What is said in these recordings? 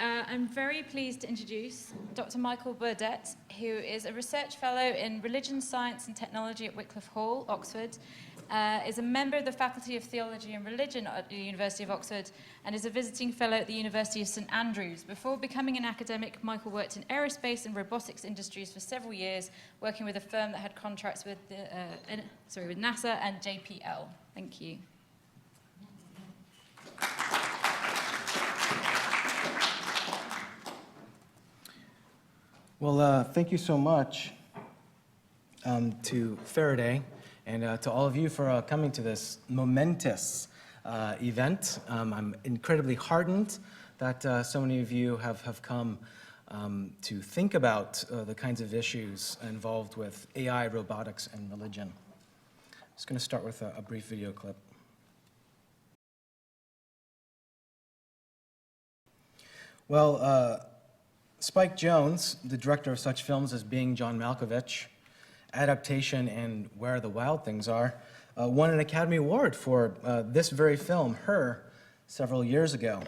I'm very pleased to introduce Dr. Michael Burdett, who is a research fellow in religion, science and technology at Wycliffe Hall, Oxford, is a member of the Faculty of Theology and Religion at the University of Oxford, and is a visiting fellow at the University of St Andrews. Before becoming an academic, Michael worked in aerospace and robotics industries for several years, working with a firm that had contracts with, with NASA and JPL. Thank you. Well, thank you so much to Faraday and to all of you for coming to this momentous event. I'm incredibly heartened that so many of you have come to think about the kinds of issues involved with AI, robotics, and religion. I'm just going to start with a brief video clip. Well, Spike Jonze, the director of such films as Being John Malkovich, Adaptation, and Where the Wild Things Are, won an Academy Award for this very film, Her, several years ago.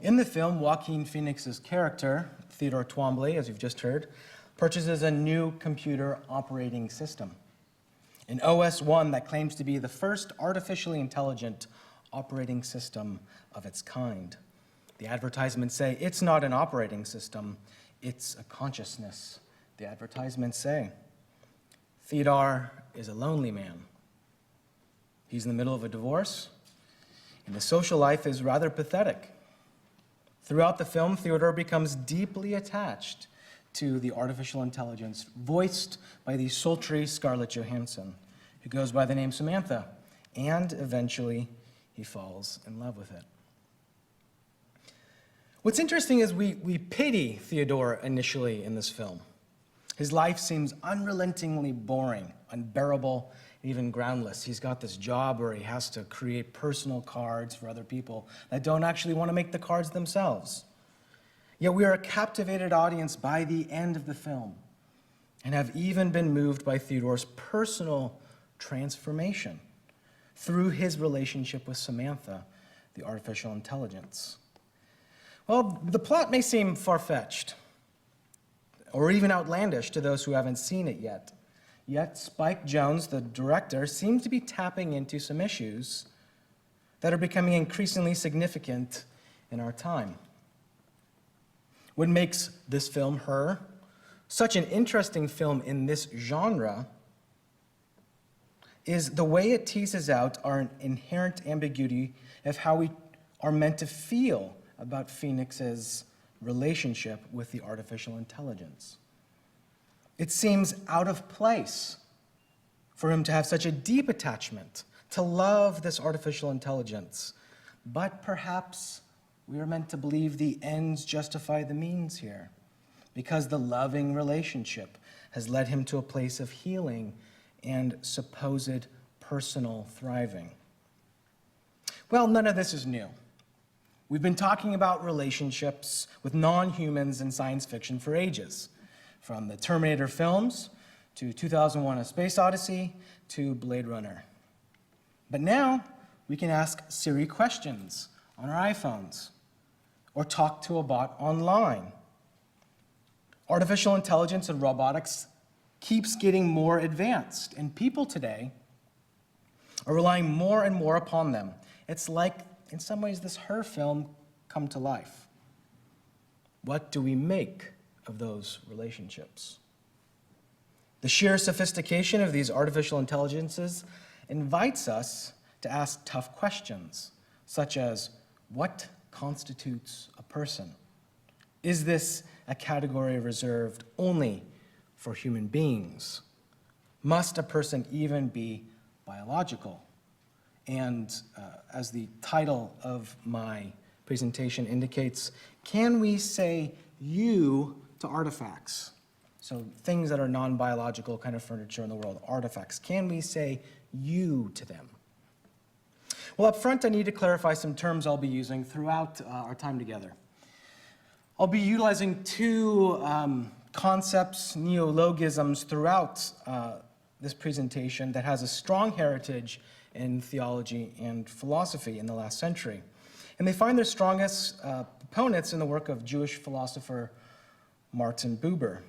In the film, Joaquin Phoenix's character, Theodore Twombly, as you've just heard, purchases a new computer operating system, an OS-1 that claims to be the first artificially intelligent operating system of its kind. The advertisements say it's not an operating system, it's a consciousness. The advertisements say Theodore is a lonely man. He's in the middle of a divorce, and his social life is rather pathetic. Throughout the film, Theodore becomes deeply attached to the artificial intelligence voiced by the sultry Scarlett Johansson, who goes by the name Samantha, and eventually he falls in love with it. What's interesting is we pity Theodore initially in this film. His life seems unrelentingly boring, unbearable, and even groundless. He's got this job where he has to create personal cards for other people that don't actually want to make the cards themselves. Yet we are a captivated audience by the end of the film and have even been moved by Theodore's personal transformation through his relationship with Samantha, the artificial intelligence. Well, the plot may seem far-fetched or even outlandish to those who haven't seen it yet. Yet Spike Jonze, the director, seems to be tapping into some issues that are becoming increasingly significant in our time. What makes this film, Her, such an interesting film in this genre is the way it teases out our inherent ambiguity of how we are meant to feel about Phoenix's relationship with the artificial intelligence. It seems out of place for him to have such a deep attachment, to love this artificial intelligence. But perhaps we are meant to believe the ends justify the means here, because the loving relationship has led him to a place of healing and supposed personal thriving. Well, none of this is new. We've been talking about relationships with non-humans in science fiction for ages, from the Terminator films to 2001: A Space Odyssey to Blade Runner. But now we can ask Siri questions on our iPhones or talk to a bot online. Artificial intelligence and robotics keeps getting more advanced, and people today are relying more and more upon them. It's like, in some ways, this Her film come to life. What do we make of those relationships? The sheer sophistication of these artificial intelligences invites us to ask tough questions, such as, what constitutes a person? Is this a category reserved only for human beings? Must a person even be biological? And as the title of my presentation indicates, can we say you to artifacts? So things that are non-biological kind of furniture in the world, artifacts. Can we say you to them? Well, up front, I need to clarify some terms I'll be using throughout our time together. I'll be utilizing two concepts, neologisms throughout this presentation that has a strong heritage in theology and philosophy in the last century. And they find their strongest proponents in the work of Jewish philosopher Martin Buber.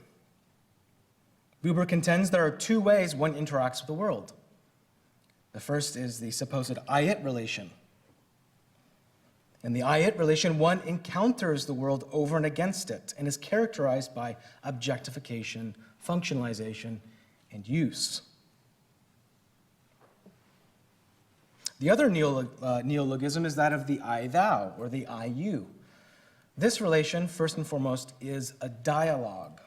Buber contends there are two ways one interacts with the world. The first is the supposed I-it relation. In the I-it relation, one encounters the world over and against it and is characterized by objectification, functionalization, and use. The other neologism is that of the I-thou, or the I-you. This relation, first and foremost, is a dialogue,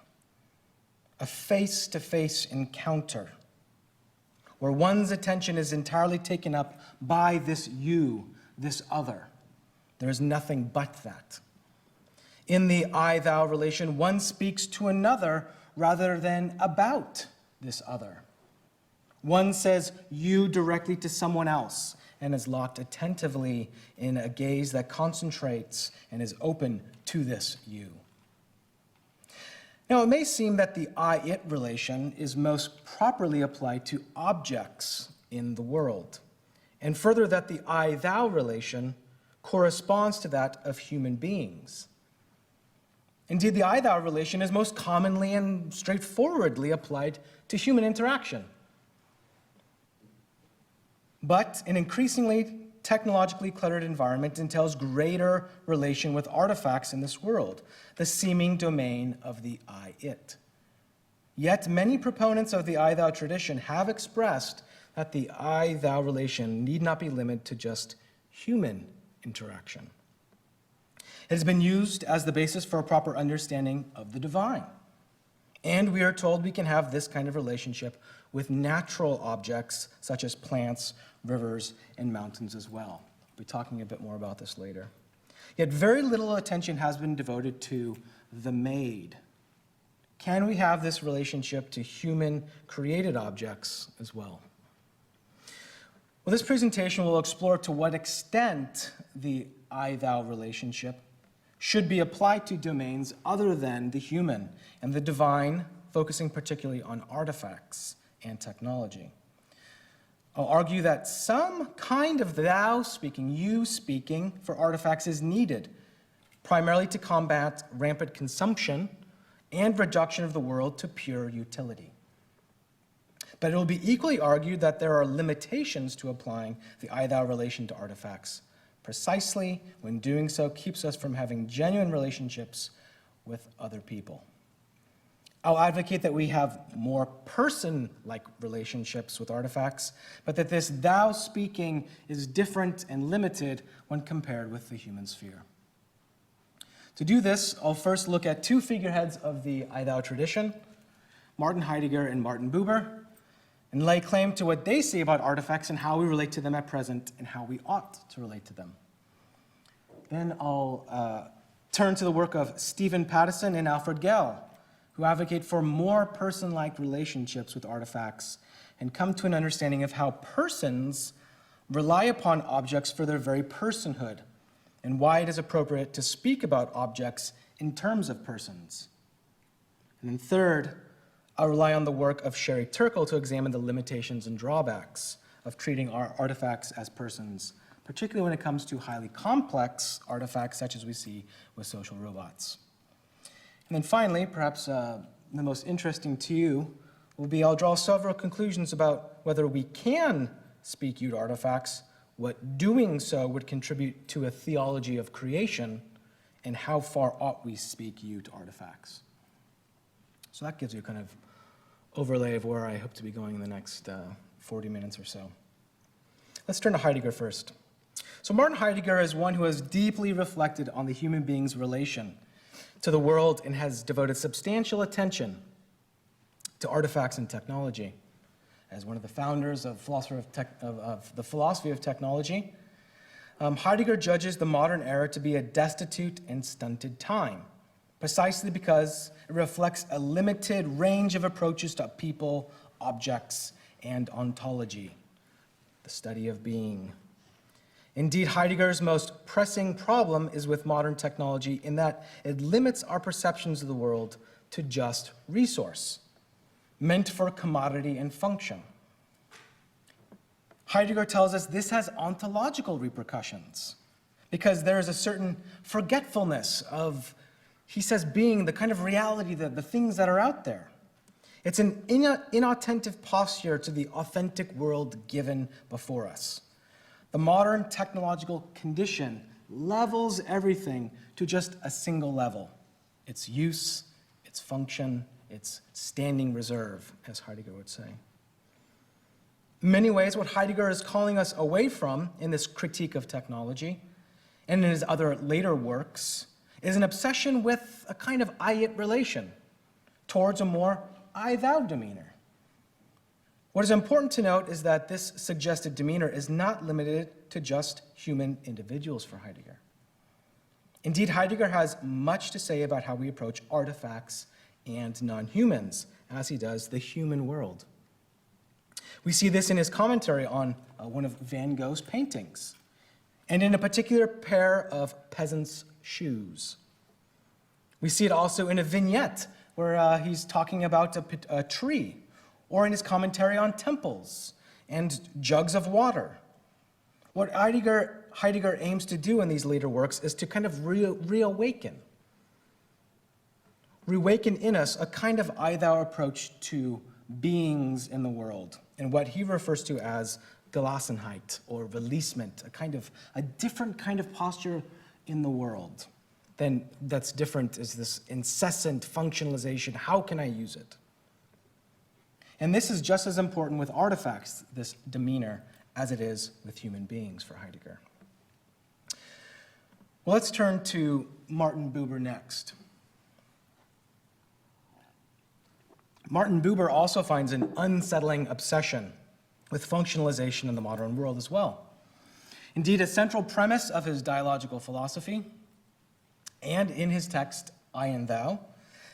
a face-to-face encounter, where one's attention is entirely taken up by this you, this other. There is nothing but that. In the I-thou relation, one speaks to another rather than about this other. One says you directly to someone else and is locked attentively in a gaze that concentrates and is open to this you. Now, it may seem that the I-it relation is most properly applied to objects in the world, and further that the I-thou relation corresponds to that of human beings. Indeed, the I-thou relation is most commonly and straightforwardly applied to human interaction. But an increasingly technologically cluttered environment entails greater relation with artifacts in this world, the seeming domain of the I-it. Yet many proponents of the I-thou tradition have expressed that the I-thou relation need not be limited to just human interaction. It has been used as the basis for a proper understanding of the divine. And we are told we can have this kind of relationship with natural objects such as plants, rivers, and mountains as well. We'll be talking a bit more about this later. Yet very little attention has been devoted to the made. Can we have this relationship to human created objects as well? Well, this presentation will explore to what extent the I-thou relationship should be applied to domains other than the human and the divine, focusing particularly on artifacts and technology. I'll argue that some kind of thou speaking, you speaking, for artifacts is needed, primarily to combat rampant consumption and reduction of the world to pure utility. But it will be equally argued that there are limitations to applying the I-thou relation to artifacts, precisely when doing so keeps us from having genuine relationships with other people. I'll advocate that we have more person-like relationships with artifacts, but that this thou speaking is different and limited when compared with the human sphere. To do this, I'll first look at two figureheads of the I-thou tradition, Martin Heidegger and Martin Buber, and lay claim to what they say about artifacts and how we relate to them at present and how we ought to relate to them. Then I'll turn to the work of Stephen Pattison and Alfred Gell, who advocate for more person-like relationships with artifacts and come to an understanding of how persons rely upon objects for their very personhood and why it is appropriate to speak about objects in terms of persons. And then third, I'll rely on the work of Sherry Turkle to examine the limitations and drawbacks of treating our artifacts as persons, particularly when it comes to highly complex artifacts such as we see with social robots. And then finally, perhaps the most interesting to you will be I'll draw several conclusions about whether we can speak you to artifacts, what doing so would contribute to a theology of creation, and how far ought we speak you to artifacts. So that gives you a kind of overlay of where I hope to be going in the next 40 minutes or so. Let's turn to Heidegger first. So Martin Heidegger is one who has deeply reflected on the human being's relation to the world and has devoted substantial attention to artifacts and technology. As one of the founders of the philosophy of technology, Heidegger judges the modern era to be a destitute and stunted time, precisely because it reflects a limited range of approaches to people, objects, and ontology, the study of being. Indeed, Heidegger's most pressing problem is with modern technology in that it limits our perceptions of the world to just resource, meant for commodity and function. Heidegger tells us this has ontological repercussions, because there is a certain forgetfulness of, he says, being the kind of reality, the things that are out there. It's an inattentive posture to the authentic world given before us. The modern technological condition levels everything to just a single level: its use, its function, its standing reserve, as Heidegger would say. In many ways, what Heidegger is calling us away from in this critique of technology, and in his other later works, is an obsession with a kind of I-it relation towards a more I-thou demeanor. What is important to note is that this suggested demeanor is not limited to just human individuals for Heidegger. Indeed, Heidegger has much to say about how we approach artifacts and non-humans, as he does the human world. We see this in his commentary on one of Van Gogh's paintings, and in a particular pair of peasants' shoes. We see it also in a vignette where he's talking about a tree, or in his commentary on temples and jugs of water. What Heidegger aims to do in these later works is to kind of reawaken in us a kind of I-thou approach to beings in the world, and what he refers to as Gelassenheit, or releasement, a different kind of posture in the world. Then that's different is this incessant functionalization. How can I use it? And this is just as important with artifacts, this demeanor, as it is with human beings for Heidegger. Well, let's turn to Martin Buber next. Martin Buber also finds an unsettling obsession with functionalization in the modern world as well. Indeed, a central premise of his dialogical philosophy, and in his text, I and Thou,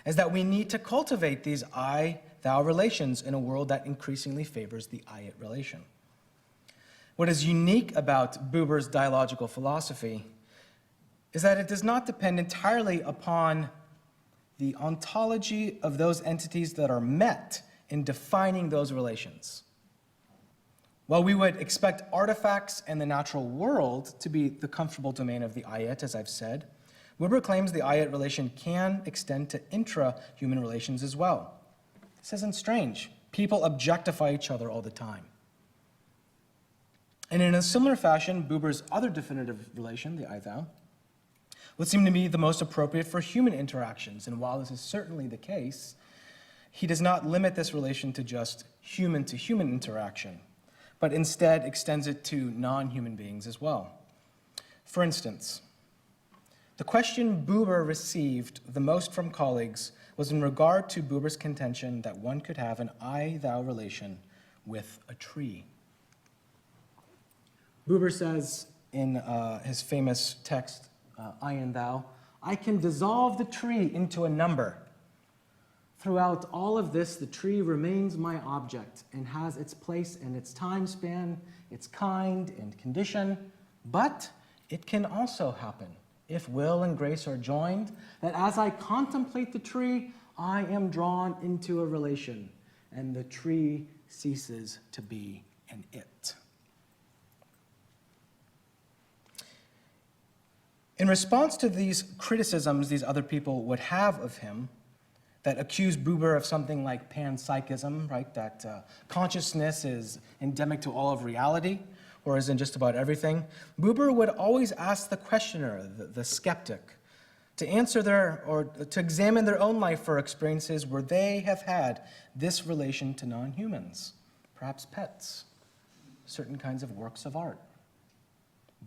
is that we need to cultivate these I-thou relations in a world that increasingly favors the I-it relation. What is unique about Buber's dialogical philosophy is that it does not depend entirely upon the ontology of those entities that are met in defining those relations. While we would expect artifacts and the natural world to be the comfortable domain of the I-it, as I've said, Buber claims the I-it relation can extend to intra-human relations as well. This isn't strange. People objectify each other all the time. And in a similar fashion, Buber's other definitive relation, the I-thou, would seem to be the most appropriate for human interactions. And while this is certainly the case, he does not limit this relation to just human-to-human interaction, but instead extends it to non-human beings as well. For instance, the question Buber received the most from colleagues was in regard to Buber's contention that one could have an I-thou relation with a tree. Buber says in his famous text, I and Thou, I can dissolve the tree into a number. Throughout all of this, the tree remains my object and has its place and its time span, its kind and condition, but it can also happen, if will and grace are joined, that as I contemplate the tree, I am drawn into a relation, and the tree ceases to be an it. In response to these criticisms these other people would have of him, that accuse Buber of something like panpsychism, right? That consciousness is endemic to all of reality, or is in just about everything. Buber would always ask the questioner, the skeptic, to answer or to examine their own life or experiences where they have had this relation to non-humans, perhaps pets, certain kinds of works of art.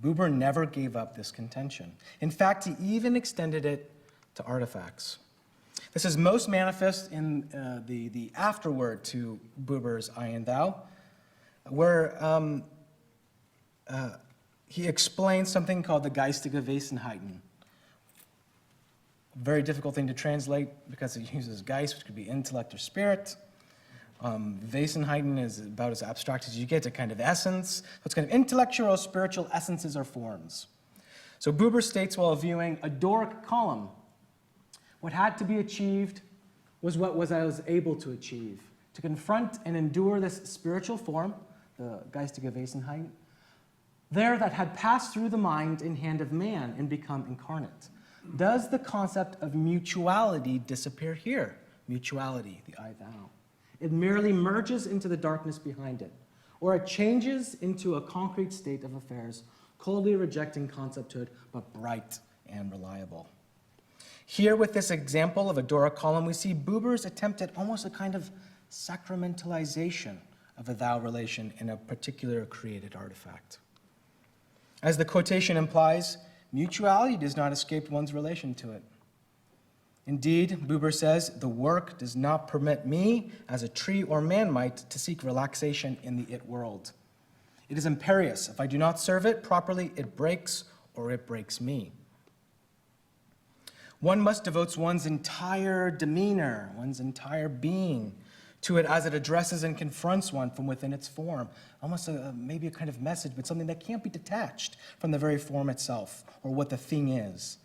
Buber never gave up this contention. In fact, he even extended it to artifacts. This is most manifest in the afterword to Buber's I and Thou, where he explains something called the geistige Wesenheiten. Very difficult thing to translate because it uses Geist, which could be intellect or spirit. Wesenheiten is about as abstract as you get to kind of essence. So it's kind of intellectual or spiritual essences or forms. So Buber states while viewing a Doric column, what had to be achieved was what I was able to achieve. To confront and endure this spiritual form, the geistige Wesenheit, there that had passed through the mind and hand of man and become incarnate. Does the concept of mutuality disappear here? Mutuality, the I thou. It merely merges into the darkness behind it, or it changes into a concrete state of affairs, coldly rejecting concepthood, but bright and reliable. Here with this example of a Doric column, we see Buber's attempt at almost a kind of sacramentalization of a thou relation in a particular created artifact. As the quotation implies, mutuality does not escape one's relation to it. Indeed, Buber says, the work does not permit me, as a tree or man might, to seek relaxation in the it world. It is imperious. If I do not serve it properly, it breaks or it breaks me. One must devote one's entire demeanor, one's entire being to it as it addresses and confronts one from within its form. Almost maybe a kind of message, but something that can't be detached from the very form itself or what the thing is.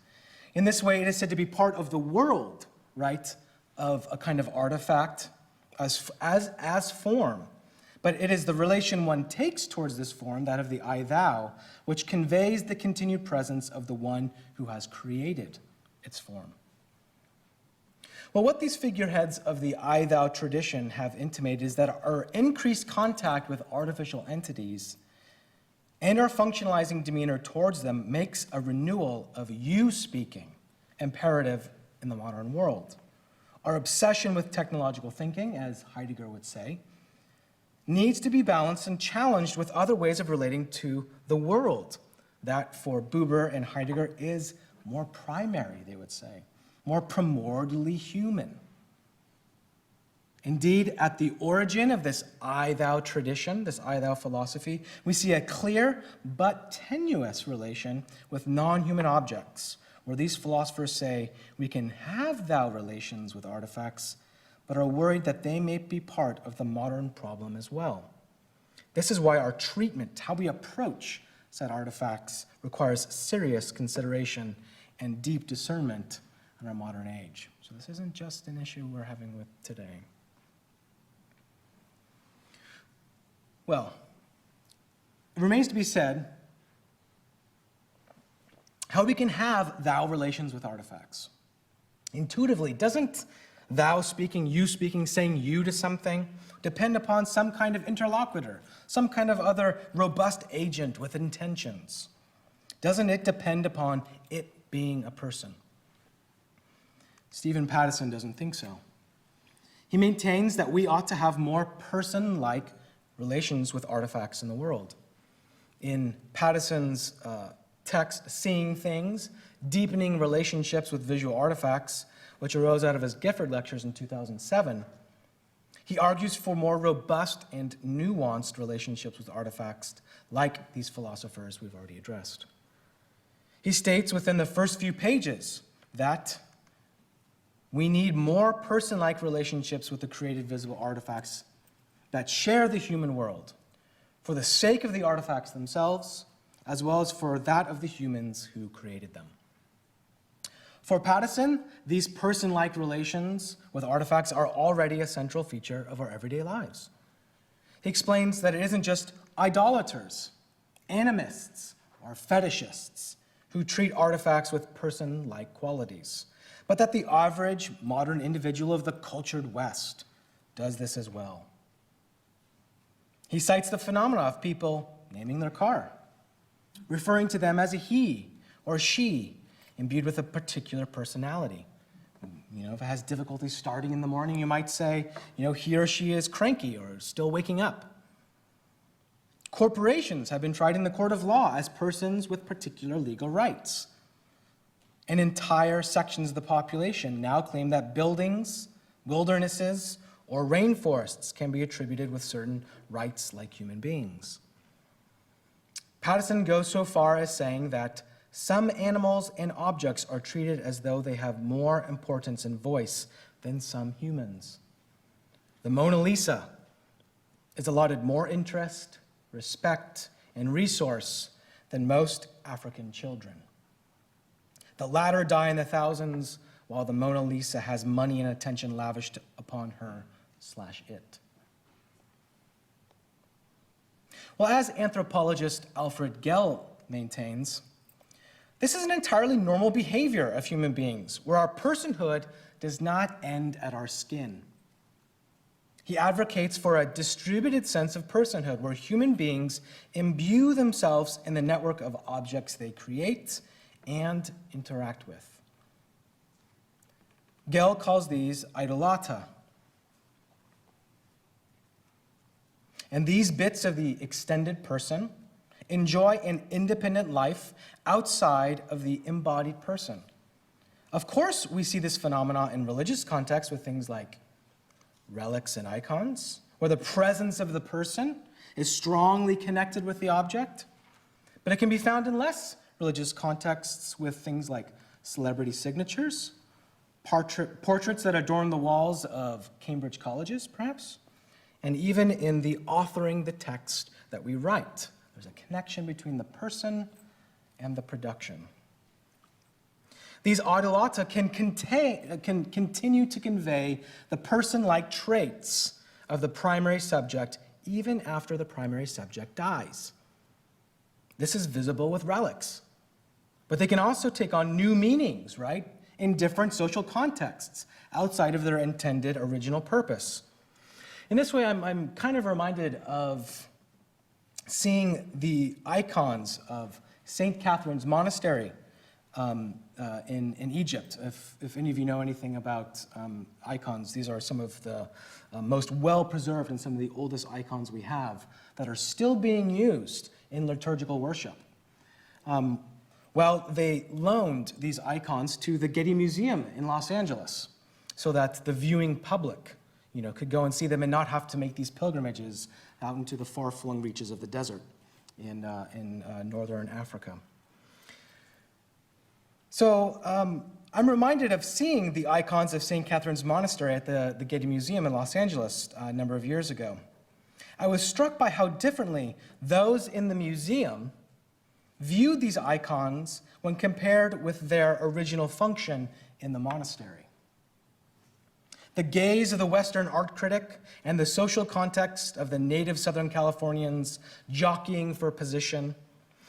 In this way, it is said to be part of the world, right, of a kind of artifact as form. But it is the relation one takes towards this form, that of the I-thou, which conveys the continued presence of the one who has created its form. Well, what these figureheads of the I-thou tradition have intimated is that our increased contact with artificial entities and our functionalizing demeanor towards them makes a renewal of you-speaking imperative in the modern world. Our obsession with technological thinking, as Heidegger would say, needs to be balanced and challenged with other ways of relating to the world. That, for Buber and Heidegger, is more primary, they would say, more primordially human. Indeed, at the origin of this I-thou tradition, this I-thou philosophy, we see a clear but tenuous relation with non-human objects, where these philosophers say we can have thou relations with artifacts, but are worried that they may be part of the modern problem as well. This is why our treatment, how we approach said artifacts, requires serious consideration and deep discernment in our modern age. So this isn't just an issue we're having with today. Well, it remains to be said how we can have thou relations with artifacts. Intuitively, doesn't thou speaking, you speaking, saying you to something depend upon some kind of interlocutor, some kind of other robust agent with intentions? Doesn't it depend upon it being a person? Stephen Pattison doesn't think so. He maintains that we ought to have more person-like relations with artifacts in the world. In Pattison's text, Seeing Things, Deepening Relationships with Visual Artifacts, which arose out of his Gifford lectures in 2007, he argues for more robust and nuanced relationships with artifacts like these philosophers we've already addressed. He states within the first few pages that we need more person-like relationships with the created visible artifacts that share the human world for the sake of the artifacts themselves, as well as for that of the humans who created them. For Pattison, these person-like relations with artifacts are already a central feature of our everyday lives. He explains that it isn't just idolaters, animists, or fetishists who treat artifacts with person-like qualities, but that the average modern individual of the cultured West does this as well. He cites the phenomena of people naming their car, referring to them as a he or she, imbued with a particular personality. If it has difficulty starting in the morning, you might say, he or she is cranky or still waking up. Corporations have been tried in the court of law as persons with particular legal rights. And entire sections of the population now claim that buildings, wildernesses, or rainforests can be attributed with certain rights like human beings. Pattison goes so far as saying that some animals and objects are treated as though they have more importance and voice than some humans. The Mona Lisa is allotted more interest, respect, and resource than most African children. The latter die in the thousands, while the Mona Lisa has money and attention lavished upon her/it. Well, as anthropologist Alfred Gell maintains, this is an entirely normal behavior of human beings, where our personhood does not end at our skin. He advocates for a distributed sense of personhood, where human beings imbue themselves in the network of objects they create and interact with. Gell calls these idolata. And these bits of the extended person enjoy an independent life outside of the embodied person. Of course, we see this phenomenon in religious contexts with things like relics and icons, where the presence of the person is strongly connected with the object. But it can be found in less religious contexts with things like celebrity signatures, portraits that adorn the walls of Cambridge colleges, perhaps, and even in the authoring the text that we write. There's a connection between the person and the production. These idolata can continue to convey the person-like traits of the primary subject even after the primary subject dies. This is visible with relics. But they can also take on new meanings, right, in different social contexts outside of their intended original purpose. In this way, I'm kind of reminded of seeing the icons of St. Catherine's Monastery in Egypt. If any of you know anything about icons, these are some of the most well-preserved and some of the oldest icons we have that are still being used in liturgical worship. Well, they loaned these icons to the Getty Museum in Los Angeles so that the viewing public, could go and see them and not have to make these pilgrimages out into the far-flung reaches of the desert in northern Africa. So I'm reminded of seeing the icons of St. Catherine's Monastery at the Getty Museum in Los Angeles a number of years ago. I was struck by how differently those in the museum viewed these icons when compared with their original function in the monastery. The gaze of the Western art critic and the social context of the native Southern Californians jockeying for position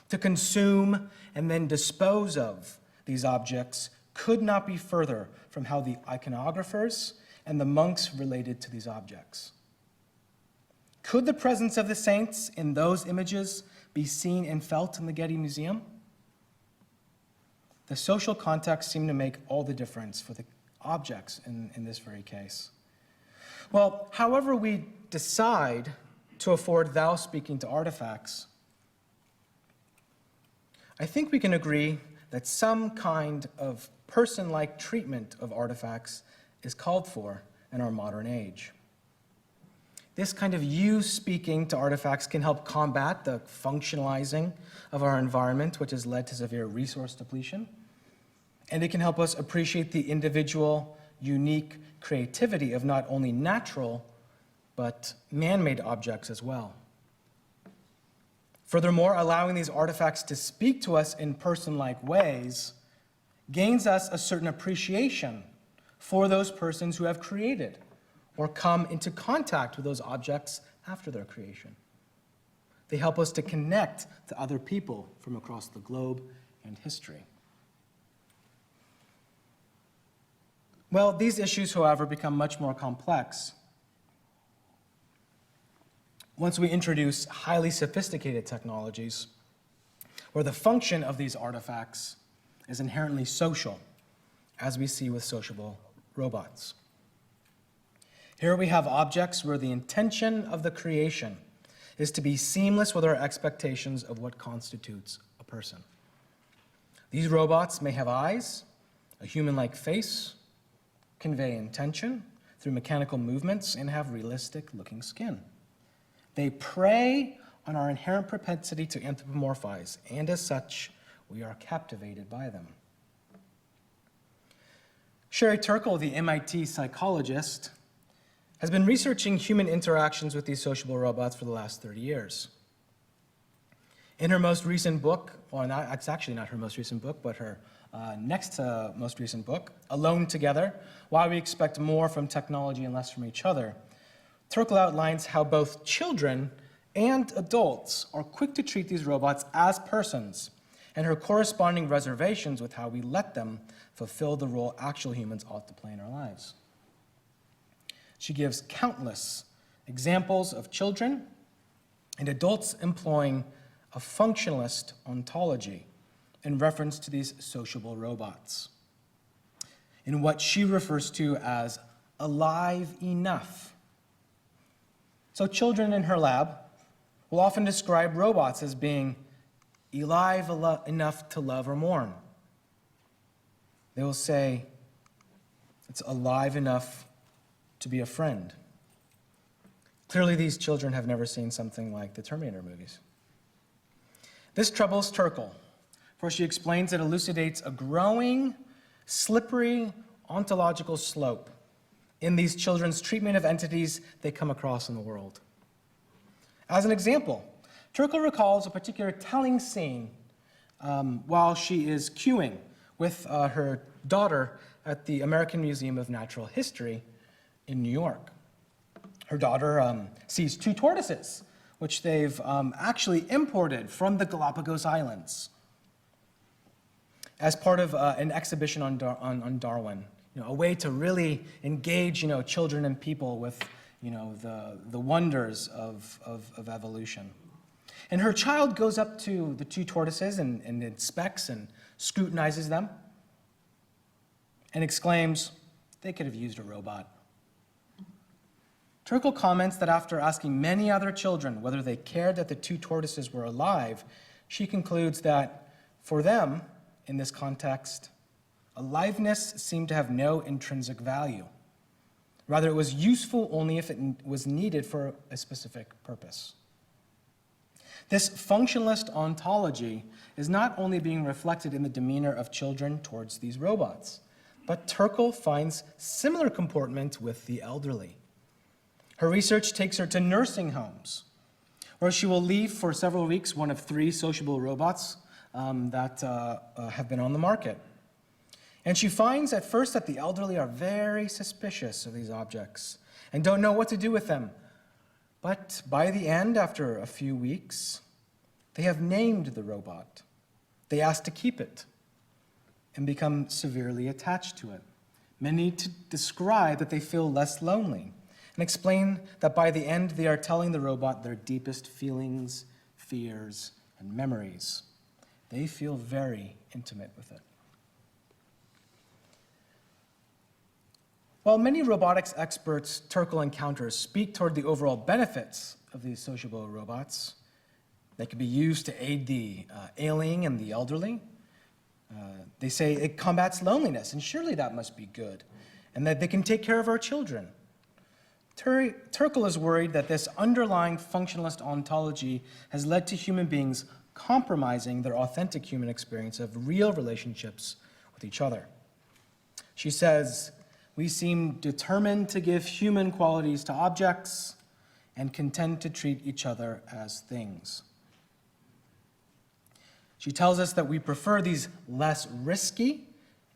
to consume and then dispose of these objects could not be further from how the iconographers and the monks related to these objects. Could the presence of the saints in those images be seen and felt in the Getty Museum? The social context seemed to make all the difference for the objects in this very case. Well, however we decide to afford thou speaking to artifacts, I think we can agree that some kind of person-like treatment of artifacts is called for in our modern age. This kind of you speaking to artifacts can help combat the functionalizing of our environment, which has led to severe resource depletion. And it can help us appreciate the individual, unique creativity of not only natural, but man-made objects as well. Furthermore, allowing these artifacts to speak to us in person-like ways gains us a certain appreciation for those persons who have created or come into contact with those objects after their creation. They help us to connect to other people from across the globe and history. Well, these issues, however, become much more complex once we introduce highly sophisticated technologies where the function of these artifacts is inherently social, as we see with sociable robots. Here we have objects where the intention of the creation is to be seamless with our expectations of what constitutes a person. These robots may have eyes, a human-like face, convey intention through mechanical movements, and have realistic-looking skin. They prey on our inherent propensity to anthropomorphize, and as such, we are captivated by them. Sherry Turkle, the MIT psychologist, has been researching human interactions with these sociable robots for the last 30 years. In her most recent book, well, it's actually not her most recent book, but her next most recent book, Alone Together, Why We Expect More from Technology and Less from Each Other, Turkle outlines how both children and adults are quick to treat these robots as persons, and her corresponding reservations with how we let them fulfill the role actual humans ought to play in our lives. She gives countless examples of children and adults employing a functionalist ontology in reference to these sociable robots, in what she refers to as alive enough. So children in her lab will often describe robots as being alive enough to love or mourn. They will say, it's alive enough to be a friend. Clearly, these children have never seen something like the Terminator movies. This troubles Turkle, for she explains it elucidates a growing, slippery ontological slope in these children's treatment of entities they come across in the world. As an example, Turkle recalls a particular telling scene while she is queuing with her daughter at the American Museum of Natural History in New York. Her daughter sees two tortoises, which they've actually imported from the Galapagos Islands as part of an exhibition on Darwin. A way to really engage, children and people with, the wonders of evolution. And her child goes up to the two tortoises and inspects and scrutinizes them and exclaims, "They could have used a robot." Turkle comments that after asking many other children whether they cared that the two tortoises were alive, she concludes that for them, in this context, aliveness seemed to have no intrinsic value. Rather, it was useful only if it was needed for a specific purpose. This functionalist ontology is not only being reflected in the demeanor of children towards these robots, but Turkle finds similar comportment with the elderly. Her research takes her to nursing homes, where she will leave for several weeks one of 3 sociable robots that have been on the market. And she finds at first that the elderly are very suspicious of these objects and don't know what to do with them. But by the end, after a few weeks, they have named the robot. They ask to keep it and become severely attached to it. Many describe that they feel less lonely and explain that by the end, they are telling the robot their deepest feelings, fears, and memories. They feel very intimate with it. While many robotics experts Turkle encounters speak toward the overall benefits of these sociable robots, they can be used to aid the ailing and the elderly. They say it combats loneliness, and surely that must be good, and that they can take care of our children. Turkle is worried that this underlying functionalist ontology has led to human beings compromising their authentic human experience of real relationships with each other. She says, "We seem determined to give human qualities to objects and content to treat each other as things." She tells us that we prefer these less risky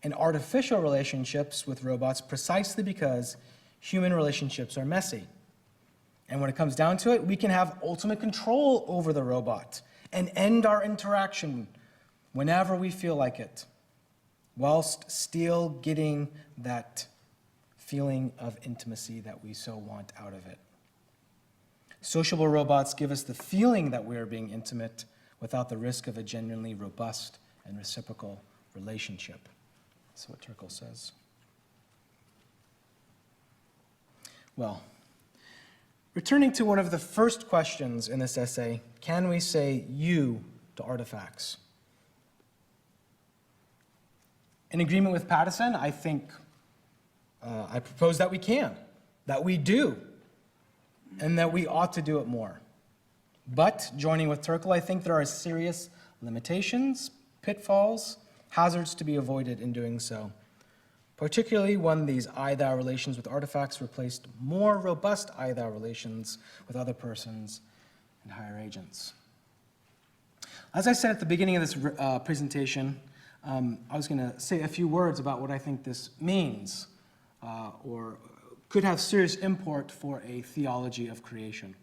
and artificial relationships with robots precisely because human relationships are messy. And when it comes down to it, we can have ultimate control over the robot and end our interaction whenever we feel like it, whilst still getting that feeling of intimacy that we so want out of it. Sociable robots give us the feeling that we are being intimate without the risk of a genuinely robust and reciprocal relationship. That's what Turkle says. Well, returning to one of the first questions in this essay, can we say "you" to artifacts? In agreement with Pattison, I think I propose that we can, that we do, and that we ought to do it more. But, joining with Turkle, I think there are serious limitations, pitfalls, hazards to be avoided in doing so, particularly when these I-thou relations with artifacts replaced more robust I-thou relations with other persons and higher agents. As I said at the beginning of this presentation, I was going to say a few words about what I think this means, or could have serious import for a theology of creation.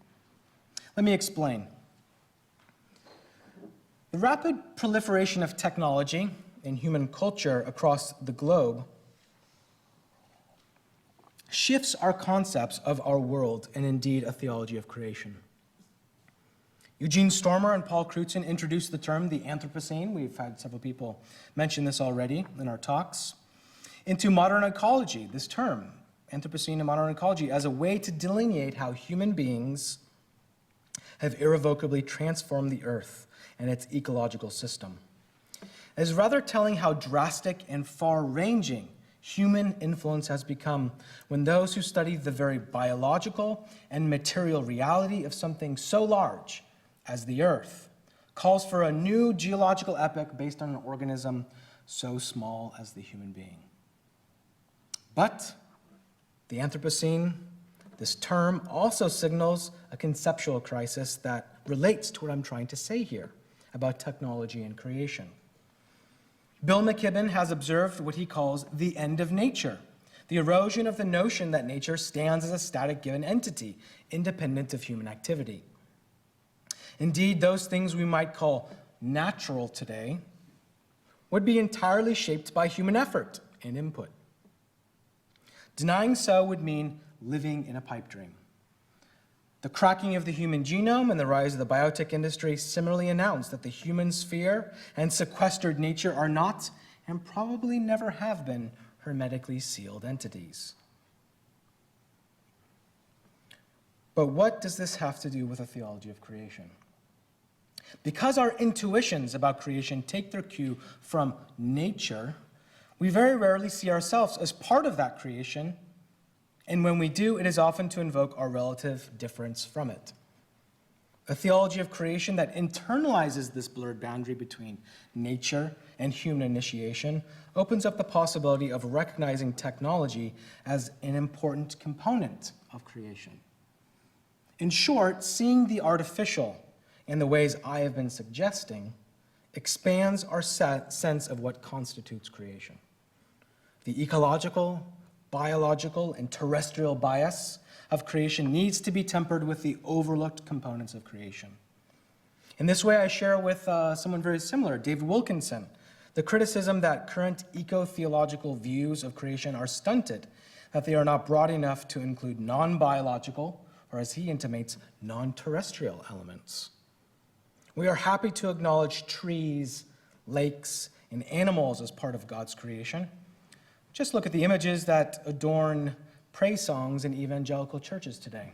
Let me explain. The rapid proliferation of technology in human culture across the globe shifts our concepts of our world and indeed a theology of creation. Eugene Stormer and Paul Crutzen introduced the term the Anthropocene. We've had several people mention this already in our talks. Into modern ecology, this term, Anthropocene and modern ecology, as a way to delineate how human beings have irrevocably transformed the earth and its ecological system. It is rather telling how drastic and far-ranging human influence has become when those who study the very biological and material reality of something so large as the earth calls for a new geological epoch based on an organism so small as the human being. But the Anthropocene, this term, also signals a conceptual crisis that relates to what I'm trying to say here about technology and creation. Bill McKibben has observed what he calls the end of nature, the erosion of the notion that nature stands as a static given entity, independent of human activity. Indeed, those things we might call natural today would be entirely shaped by human effort and input. Denying so would mean living in a pipe dream. The cracking of the human genome and the rise of the biotech industry similarly announce that the human sphere and sequestered nature are not, and probably never have been, hermetically sealed entities. But what does this have to do with a theology of creation? Because our intuitions about creation take their cue from nature, we very rarely see ourselves as part of that creation, and when we do, it is often to invoke our relative difference from it. A theology of creation that internalizes this blurred boundary between nature and human initiation opens up the possibility of recognizing technology as an important component of creation. In short, seeing the artificial in the ways I have been suggesting expands our sense of what constitutes creation. The ecological, biological, and terrestrial bias of creation needs to be tempered with the overlooked components of creation. In this way, I share with someone very similar, David Wilkinson, the criticism that current eco-theological views of creation are stunted, that they are not broad enough to include non-biological, or as he intimates, non-terrestrial elements. We are happy to acknowledge trees, lakes, and animals as part of God's creation. Just look at the images that adorn praise songs in evangelical churches today.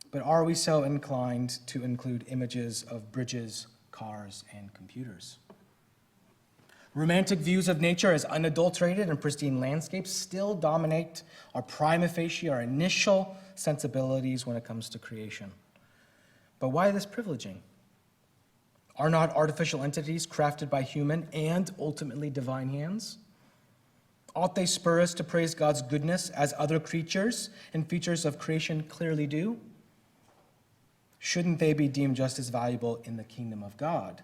But are we so inclined to include images of bridges, cars, and computers? Romantic views of nature as unadulterated and pristine landscapes still dominate our prima facie, our initial sensibilities when it comes to creation. But why this privileging? Are not artificial entities crafted by human and ultimately divine hands? Ought they spur us to praise God's goodness as other creatures and features of creation clearly do? Shouldn't they be deemed just as valuable in the kingdom of God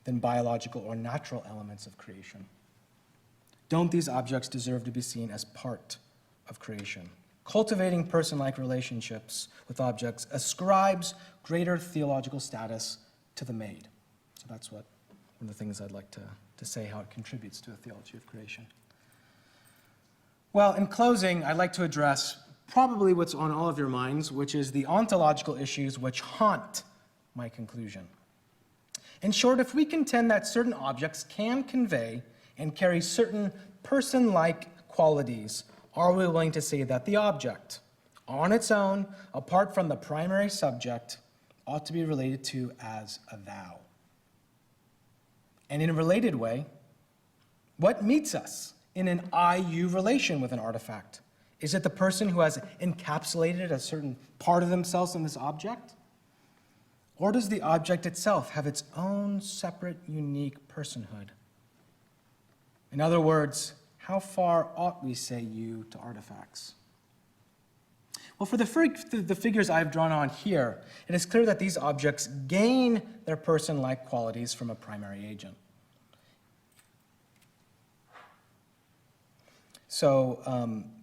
than biological or natural elements of creation? Don't these objects deserve to be seen as part of creation? Cultivating person-like relationships with objects ascribes greater theological status to the made. So that's one of the things I'd like to say, how it contributes to a theology of creation. Well, in closing, I'd like to address probably what's on all of your minds, which is the ontological issues which haunt my conclusion. In short, if we contend that certain objects can convey and carry certain person-like qualities, are we willing to say that the object, on its own, apart from the primary subject, ought to be related to as a thou? And in a related way, what meets us in an I-you relation with an artifact? Is it the person who has encapsulated a certain part of themselves in this object? Or does the object itself have its own separate, unique personhood? In other words, how far ought we say you to artifacts? Well, for the figures I've drawn on here, it is clear that these objects gain their person-like qualities from a primary agent.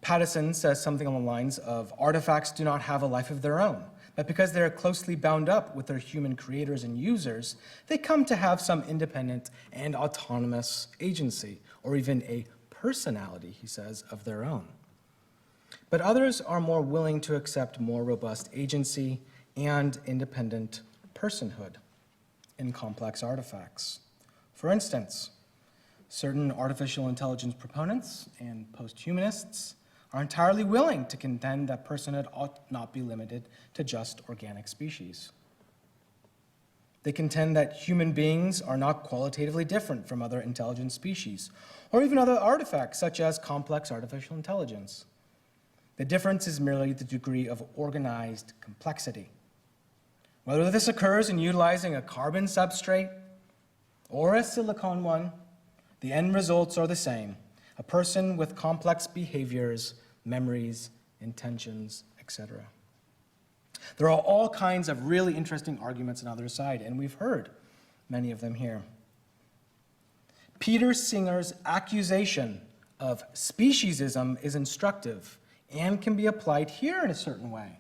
Pattison says something along the lines of, artifacts do not have a life of their own, but because they are closely bound up with their human creators and users, they come to have some independent and autonomous agency, or even a personality, he says, of their own. But others are more willing to accept more robust agency and independent personhood in complex artifacts. For instance, certain artificial intelligence proponents and posthumanists are entirely willing to contend that personhood ought not be limited to just organic species. They contend that human beings are not qualitatively different from other intelligent species, or even other artifacts such as complex artificial intelligence. The difference is merely the degree of organized complexity. Whether this occurs in utilizing a carbon substrate or a silicon one, the end results are the same: a person with complex behaviors, memories, intentions, etc. There are all kinds of really interesting arguments on the other side, and we've heard many of them here. Peter Singer's accusation of speciesism is instructive and can be applied here in a certain way.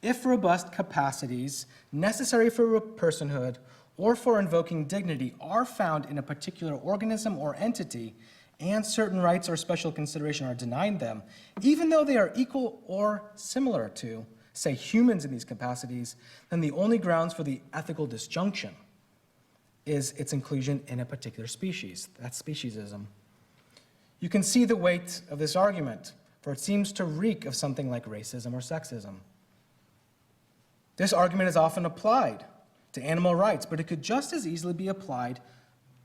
If robust capacities necessary for personhood or for invoking dignity are found in a particular organism or entity, and certain rights or special consideration are denied them, even though they are equal or similar to, say, humans in these capacities, then the only grounds for the ethical disjunction is its inclusion in a particular species. That's speciesism. You can see the weight of this argument, for it seems to reek of something like racism or sexism. This argument is often applied to animal rights, but it could just as easily be applied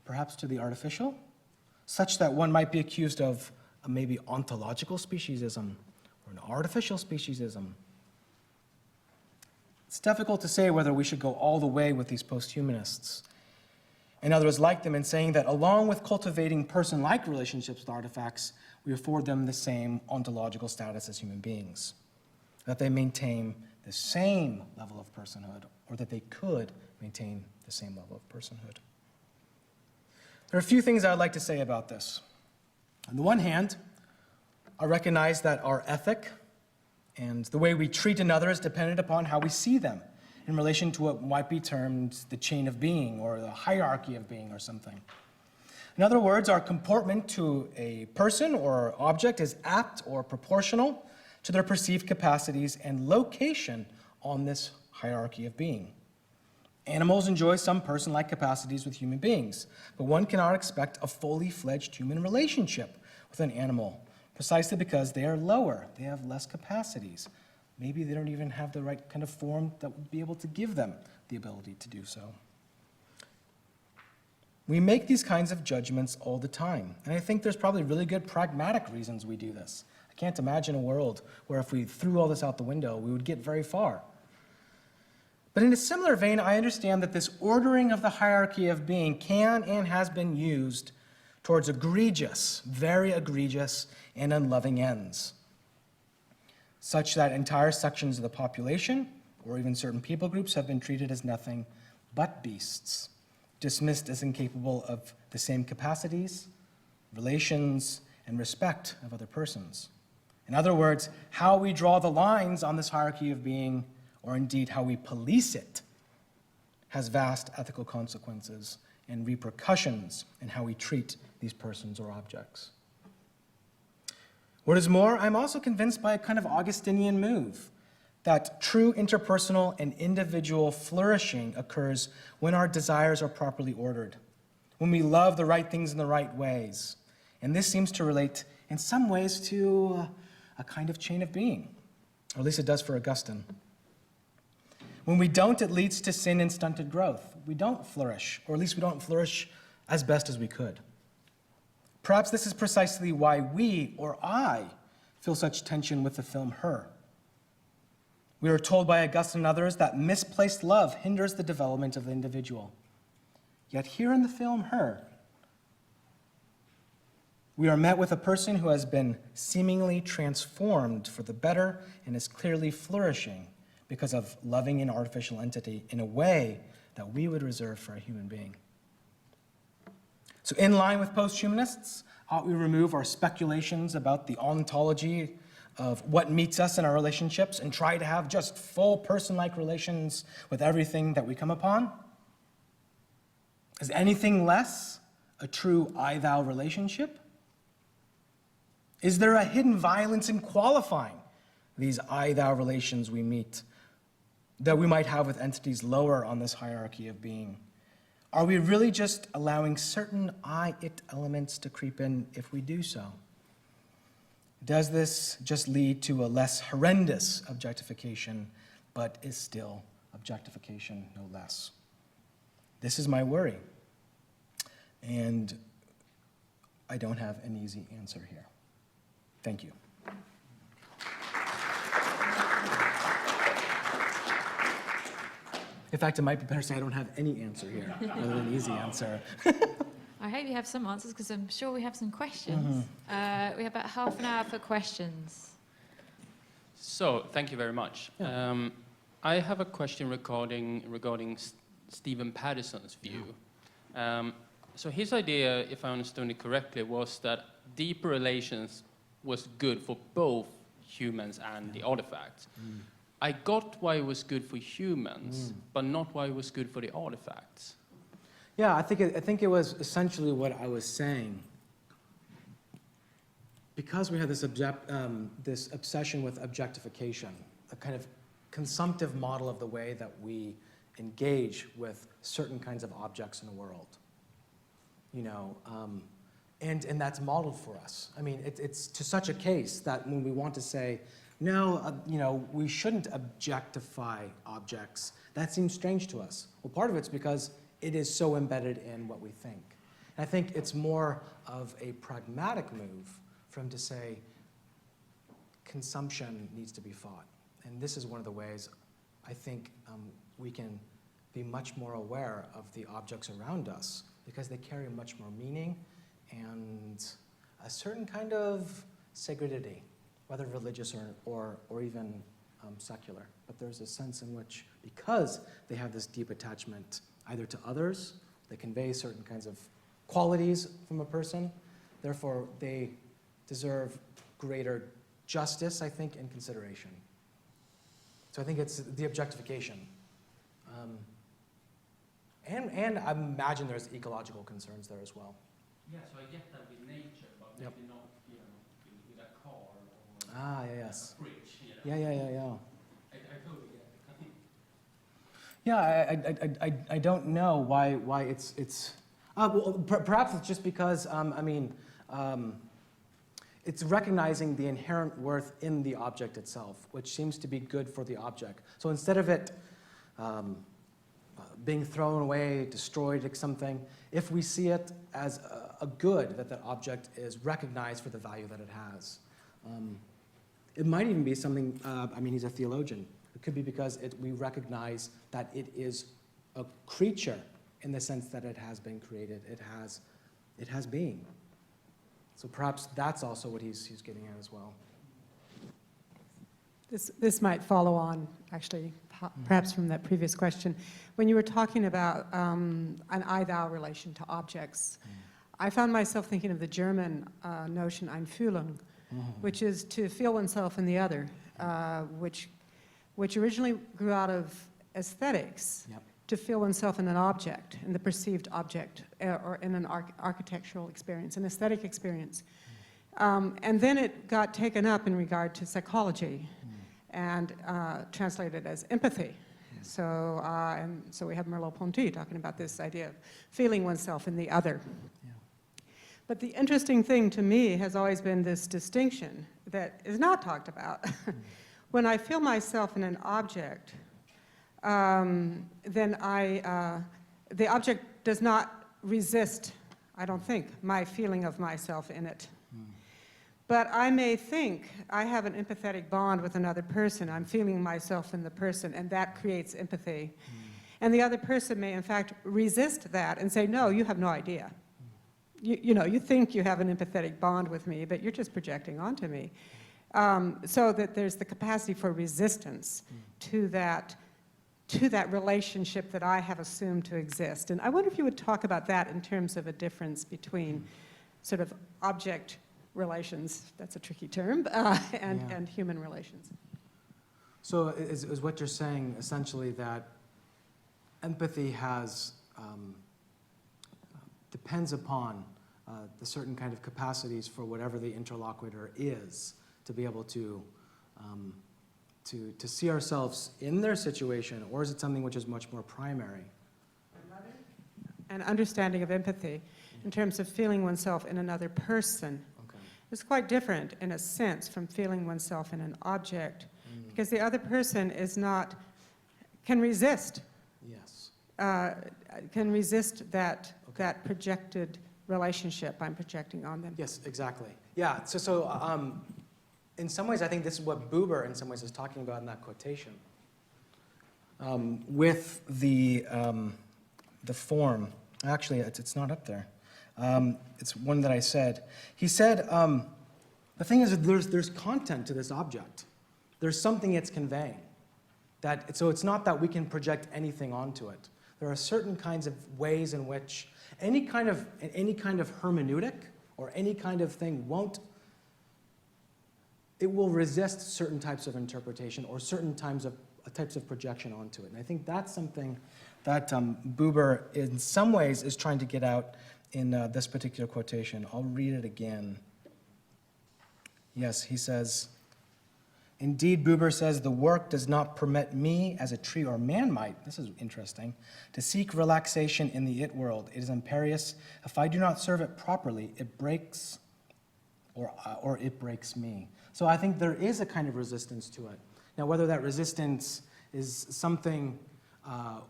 perhaps to the artificial, such that one might be accused of a maybe ontological speciesism or an artificial speciesism. It's difficult to say whether we should go all the way with these posthumanists and others like them in saying that along with cultivating person-like relationships with artifacts, we afford them the same ontological status as human beings, that they maintain the same level of personhood, or that they could maintain the same level of personhood. There are a few things I'd like to say about this. On the one hand, I recognize that our ethic and the way we treat another is dependent upon how we see them in relation to what might be termed the chain of being or the hierarchy of being or something. In other words, our comportment to a person or object is apt or proportional to their perceived capacities and location on this hierarchy of being. Animals enjoy some person-like capacities with human beings, but one cannot expect a fully fledged human relationship with an animal, precisely because they are lower, they have less capacities. Maybe they don't even have the right kind of form that would be able to give them the ability to do so. We make these kinds of judgments all the time, and I think there's probably really good pragmatic reasons we do this. I can't imagine a world where if we threw all this out the window, we would get very far. But in a similar vein, I understand that this ordering of the hierarchy of being can and has been used towards egregious, very egregious, and unloving ends, such that entire sections of the population, or even certain people groups, have been treated as nothing but beasts, dismissed as incapable of the same capacities, relations, and respect of other persons. In other words, how we draw the lines on this hierarchy of being, or indeed how we police it, has vast ethical consequences and repercussions in how we treat these persons or objects. What is more, I'm also convinced by a kind of Augustinian move that true interpersonal and individual flourishing occurs when our desires are properly ordered, when we love the right things in the right ways. And this seems to relate in some ways to a kind of chain of being, or at least it does for Augustine. When we don't, it leads to sin and stunted growth. We don't flourish, or at least we don't flourish as best as we could. Perhaps this is precisely why we, or I, feel such tension with the film Her. We are told by Augustine and others that misplaced love hinders the development of the individual. Yet here in the film Her, we are met with a person who has been seemingly transformed for the better and is clearly flourishing because of loving an artificial entity in a way that we would reserve for a human being. So in line with post-humanists, ought we remove our speculations about the ontology of what meets us in our relationships and try to have just full person-like relations with everything that we come upon? Is anything less a true I-thou relationship? Is there a hidden violence in qualifying these I-thou relations we meet that we might have with entities lower on this hierarchy of being? Are we really just allowing certain I-it elements to creep in if we do so? Does this just lead to a less horrendous objectification, but is still objectification no less? This is my worry, and I don't have an easy answer here. Thank you. In fact, it might be better to say I don't have any answer here, rather than an easy answer. I hope you have some answers, because I'm sure we have some questions. We have about half an hour for questions. So, thank you very much. Yeah. I have a question regarding Stephen Patterson's view. So his idea, if I understood it correctly, was that deeper relations was good for both humans and the artifacts. I got why it was good for humans, but not why it was good for the artifacts. Yeah, I think it was essentially what I was saying. Because we have this obsession with objectification, a kind of consumptive model of the way that we engage with certain kinds of objects in the world. You know, and that's modeled for us. I mean, it's to such a case that when we want to say, no, you know, we shouldn't objectify objects, that seems strange to us. Well, part of it's because it is so embedded in what we think. And I think it's more of a pragmatic move for him to say, consumption needs to be fought. And this is one of the ways I think we can be much more aware of the objects around us, because they carry much more meaning and a certain kind of sacredity, whether religious or even secular. But there's a sense in which, because they have this deep attachment either to others, they convey certain kinds of qualities from a person, therefore they deserve greater justice, I think, and consideration. So I think it's the objectification. And I imagine there's ecological concerns there as well. Yeah, so I get that with nature, but Yep. maybe not, you know, with a car or Yes. a fridge, you know. Yeah. I totally get it. Yeah, I don't know why it's well, perhaps it's just because, it's recognizing the inherent worth in the object itself, which seems to be good for the object. So instead of it being thrown away, destroyed, like something, if we see it as a good, that object is recognized for the value that it has. It might even be something, he's a theologian. It could be because we recognize that it is a creature in the sense that it has been created. It has being. So perhaps that's also what he's getting at as well. This might follow on, actually, perhaps from that previous question. When you were talking about an I-thou relation to objects, I found myself thinking of the German notion Einfühlung, which is to feel oneself in the other, which originally grew out of aesthetics, to feel oneself in an object, in the perceived object, or in an architectural experience, an aesthetic experience. And then it got taken up in regard to psychology and translated as empathy. So, and so we have Merleau-Ponty talking about this idea of feeling oneself in the other. But the interesting thing to me has always been this distinction that is not talked about. When I feel myself in an object, then the object does not resist, I don't think, my feeling of myself in it. But I may think I have an empathetic bond with another person. I'm feeling myself in the person, and that creates empathy. And the other person may, in fact, resist that and say, no, you have no idea. You know, you think you have an empathetic bond with me, but you're just projecting onto me. So that there's the capacity for resistance to that to that relationship that I have assumed to exist. And I wonder if you would talk about that in terms of a difference between sort of object relations, that's a tricky term, and human relations. So is what you're saying essentially that empathy has, depends upon the certain kind of capacities for whatever the interlocutor is to be able to see ourselves in their situation, or is it something which is much more primary? An understanding of empathy in terms of feeling oneself in another person is quite different in a sense from feeling oneself in an object, because the other person is not, can resist. Yes. Can resist that projected relationship I'm projecting on them. Yes, exactly. Yeah, so in some ways I think this is what Buber in some ways is talking about in that quotation. With the form, actually it's not up there. It's one that I said. He said, the thing is that there's content to this object. There's something it's conveying. So it's not that we can project anything onto it. There are certain kinds of ways in which any kind of hermeneutic or any kind of thing it will resist certain types of interpretation or certain types of projection onto it. And I think that's something that Buber in some ways is trying to get out in this particular quotation. I'll read it again. Yes, he says, indeed, Buber says, the work does not permit me, as a tree or man might, this is interesting, to seek relaxation in the it world. It is imperious. If I do not serve it properly, it breaks, or it breaks me. So I think there is a kind of resistance to it. Now, whether that resistance is something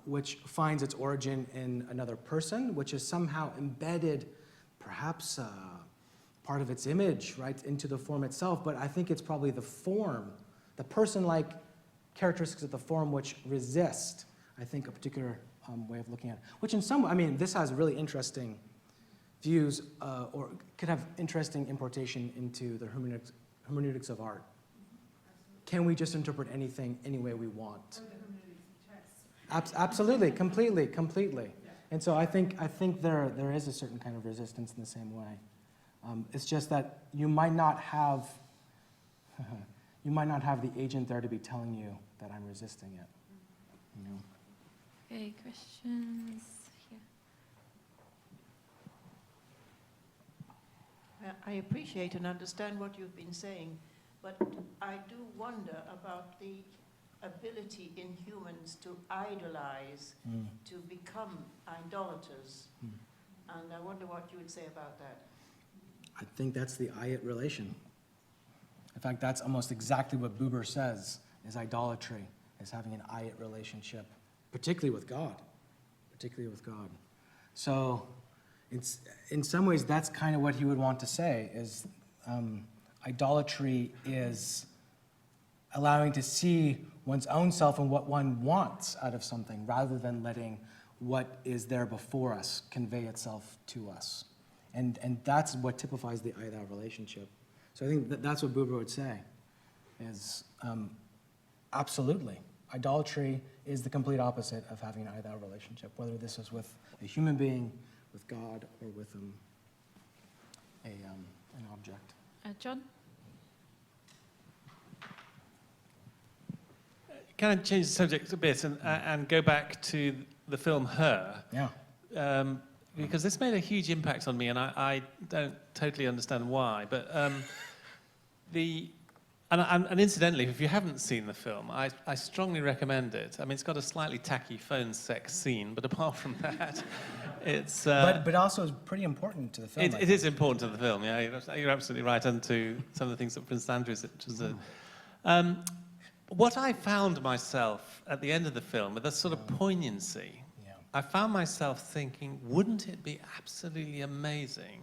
which finds its origin in another person, which is somehow embedded, perhaps part of its image, right, into the form itself, but I think it's probably the form, the person-like characteristics of the form which resist, I think, a particular way of looking at it. Which in some way, I mean, this has really interesting views, or could have interesting importation into the hermeneutics of art. Can we just interpret anything any way we want? Absolutely, completely. And so I think there is a certain kind of resistance in the same way. It's just that you might not have the agent there to be telling you that I'm resisting it. You know? Okay, questions here. I appreciate and understand what you've been saying, but I do wonder about the ability in humans to idolize, to become idolaters. And I wonder what you would say about that. I think that's the I-it relation. In fact, that's almost exactly what Buber says is idolatry, is having an I-it relationship, particularly with God. So it's, in some ways, that's kind of what he would want to say, is idolatry is allowing to see one's own self and what one wants out of something, rather than letting what is there before us convey itself to us. And that's what typifies the I-thou relationship. So I think that's what Buber would say, is absolutely. Idolatry is the complete opposite of having an I-thou relationship, whether this is with a human being, with God, or with an object. John? Can I change the subject a bit and go back to the film Her? Yeah. Because this made a huge impact on me, and I don't totally understand why. But and incidentally, if you haven't seen the film, I strongly recommend it. I mean, it's got a slightly tacky phone sex scene, but apart from that, it's... but also is pretty important to the film. It is important to the film, yeah. You're absolutely right, and to some of the things that Prince Andrew said. What I found myself at the end of the film, with a sort of poignancy, I found myself thinking, wouldn't it be absolutely amazing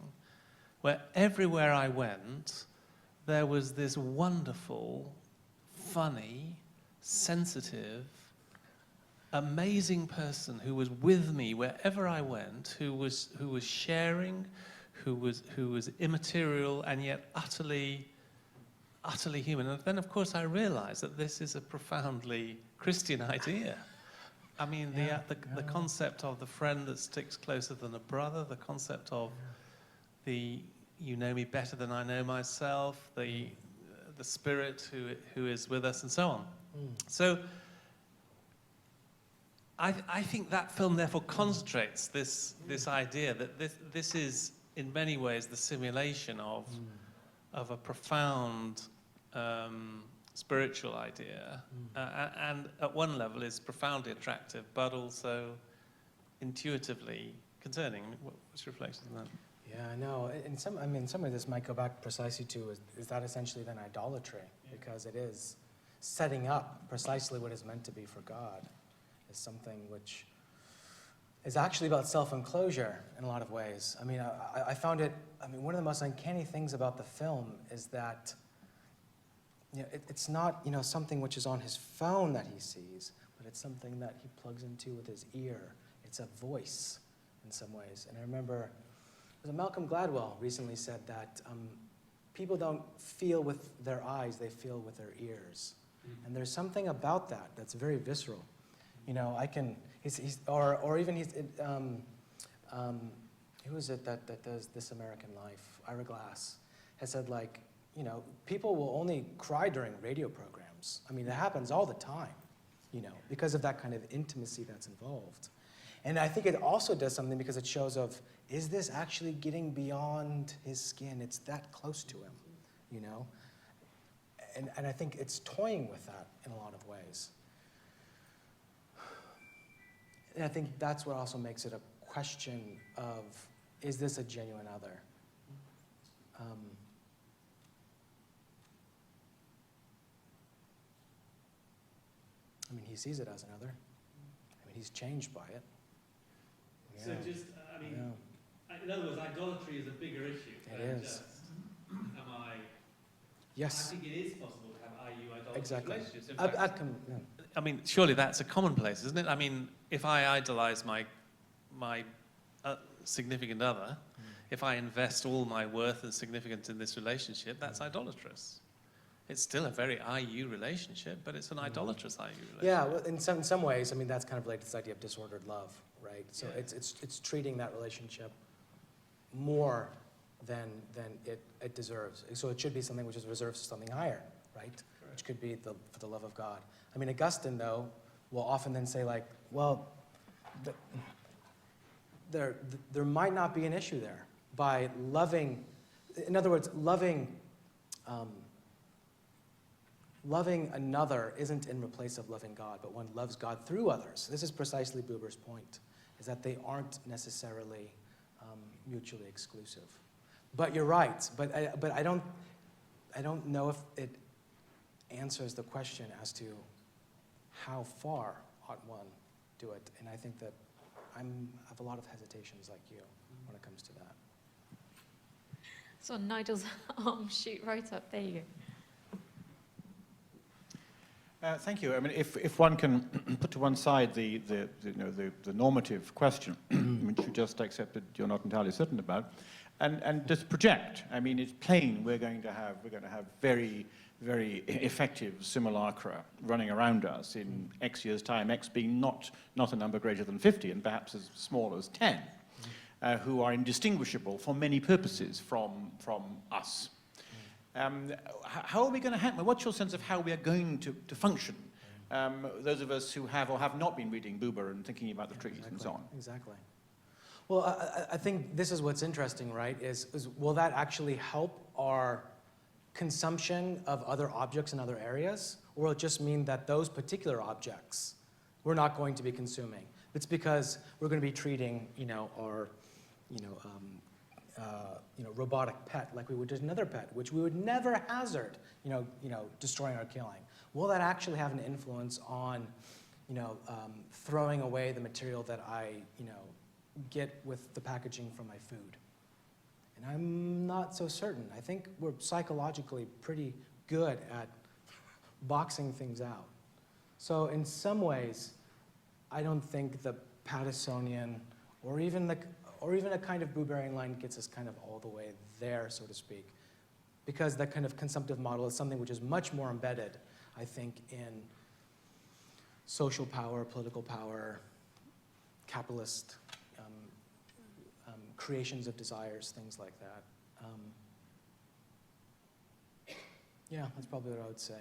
where everywhere I went, there was this wonderful, funny, sensitive, amazing person who was with me wherever I went, who was sharing, who was immaterial and yet utterly human. And then, of course, I realized that this is a profoundly Christian idea. I mean, the concept of the friend that sticks closer than a brother, the concept of the you know me better than I know myself, the spirit who is with us, and so on. So I think that film therefore concentrates this idea that this is in many ways the simulation of a profound spiritual idea, and at one level is profoundly attractive, but also intuitively concerning. I mean, what's your reflection on that? Yeah, I know. In some ways, this might go back precisely to is that essentially then idolatry, because it is setting up precisely what is meant to be for God, is something which is actually about self-enclosure in a lot of ways. I mean, I found it. I mean, one of the most uncanny things about the film is that it's not something which is on his phone that he sees, but it's something that he plugs into with his ear. It's a voice in some ways. And I remember Malcolm Gladwell recently said that people don't feel with their eyes, they feel with their ears. And there's something about that that's very visceral. Who is it that does This American Life? Ira Glass has said, like, people will only cry during radio programs. I mean, it happens all the time, because of that kind of intimacy that's involved. And I think it also does something because it shows is this actually getting beyond his skin? It's that close to him, And I think it's toying with that in a lot of ways. And I think that's what also makes it a question of, is this a genuine other? I mean, he sees it as another. I mean, he's changed by it. So just, in other words, idolatry is a bigger issue. It is. Just, am I... Yes. I think it is possible to have idolatry Exactly. relationships. In fact, Yeah. I mean, surely that's a commonplace, isn't it? I mean, if I idolize my significant other, if I invest all my worth and significance in this relationship, that's idolatrous. It's still a very IU relationship, but it's an idolatrous IU relationship. Yeah, well, in some ways, I mean, that's kind of like this idea of disordered love, right? So it's treating that relationship more than it deserves. So it should be something which is reserved for something higher, right? Correct. Which could be for the love of God. I mean, Augustine, though, will often then say, like, well, there might not be an issue there by loving, in other words, loving another isn't in place of loving God, but one loves God through others. This is precisely Buber's point, is that they aren't necessarily mutually exclusive. But you're right. But I don't know if it answers the question as to how far ought one do it. And I think that I have a lot of hesitations like you when it comes to that. So Nigel's arm shoot right up. There you go. Thank you. I mean, if one can put to one side the normative question, which you just accepted you're not entirely certain about, and just project. I mean, it's plain we're going to have very, very effective simulacra running around us in X years' time, X being not a number greater than 50 and perhaps as small as 10, who are indistinguishable for many purposes from us. How are we going to handle? What's your sense of how we are going to function? Those of us who have or have not been reading Buber and thinking about the trees and so on. Exactly. Well, I think this is what's interesting, right? Is will that actually help our consumption of other objects in other areas, or will it just mean that those particular objects we're not going to be consuming? It's because we're going to be treating, our, robotic pet like we would just another pet, which we would never hazard, destroying or killing. Will that actually have an influence on, throwing away the material that I, get with the packaging from my food? And I'm not so certain. I think we're psychologically pretty good at boxing things out. So in some ways, I don't think the Pattersonian or even a kind of Buberian line gets us kind of all the way there, so to speak, because that kind of consumptive model is something which is much more embedded, I think, in social power, political power, capitalist creations of desires, things like that. Yeah, that's probably what I would say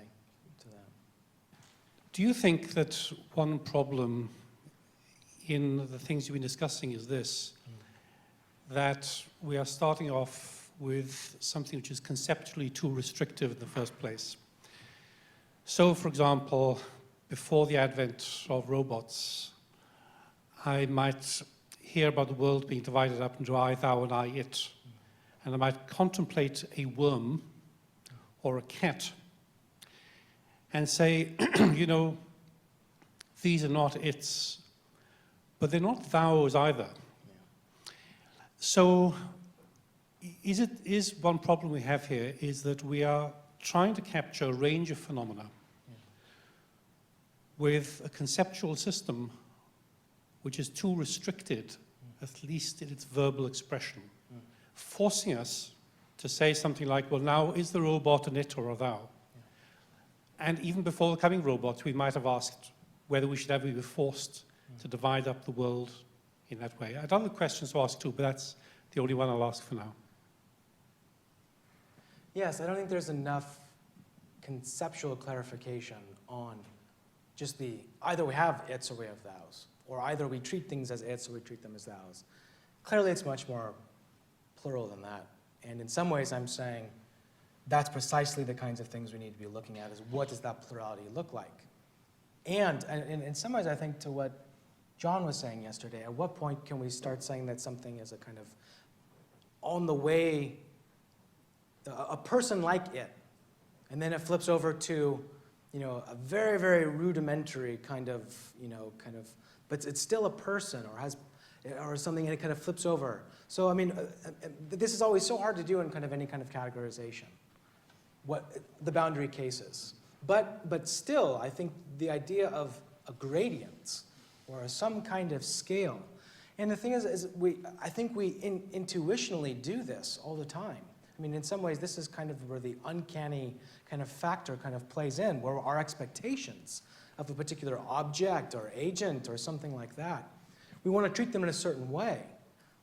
to that. Do you think that one problem in the things you've been discussing is this, that we are starting off with something which is conceptually too restrictive in the first place? So, for example, before the advent of robots, I might hear about the world being divided up into I, thou, and I, it. And I might contemplate a worm or a cat and say, you know, these are not its, but they're not thous either. So is one problem we have here is that we are trying to capture a range of phenomena with a conceptual system which is too restricted, at least in its verbal expression, forcing us to say something like, well, now, is the robot an it or a thou? And even before the coming robots, we might have asked whether we should ever be forced to divide up the world in that way. I have other questions to ask too, but that's the only one I'll ask for now. Yes, I don't think there's enough conceptual clarification on just the, either we have its or we have thous, or either we treat things as its or we treat them as thous. Clearly, it's much more plural than that. And in some ways, I'm saying that's precisely the kinds of things we need to be looking at, is what does that plurality look like? And in some ways, I think to what John was saying yesterday, at what point can we start saying that something is a kind of on the way, a person like it, and then it flips over to, you know, a very, very rudimentary kind of, but it's still a person or has, or something, and it kind of flips over. So, I mean, this is always so hard to do in kind of any kind of categorization, what the boundary cases. But still, I think the idea of a gradient or some kind of scale, and the thing is I think we intuitionally do this all the time. I mean, in some ways, this is kind of where the uncanny kind of factor kind of plays in, where our expectations of a particular object or agent or something like that, we want to treat them in a certain way.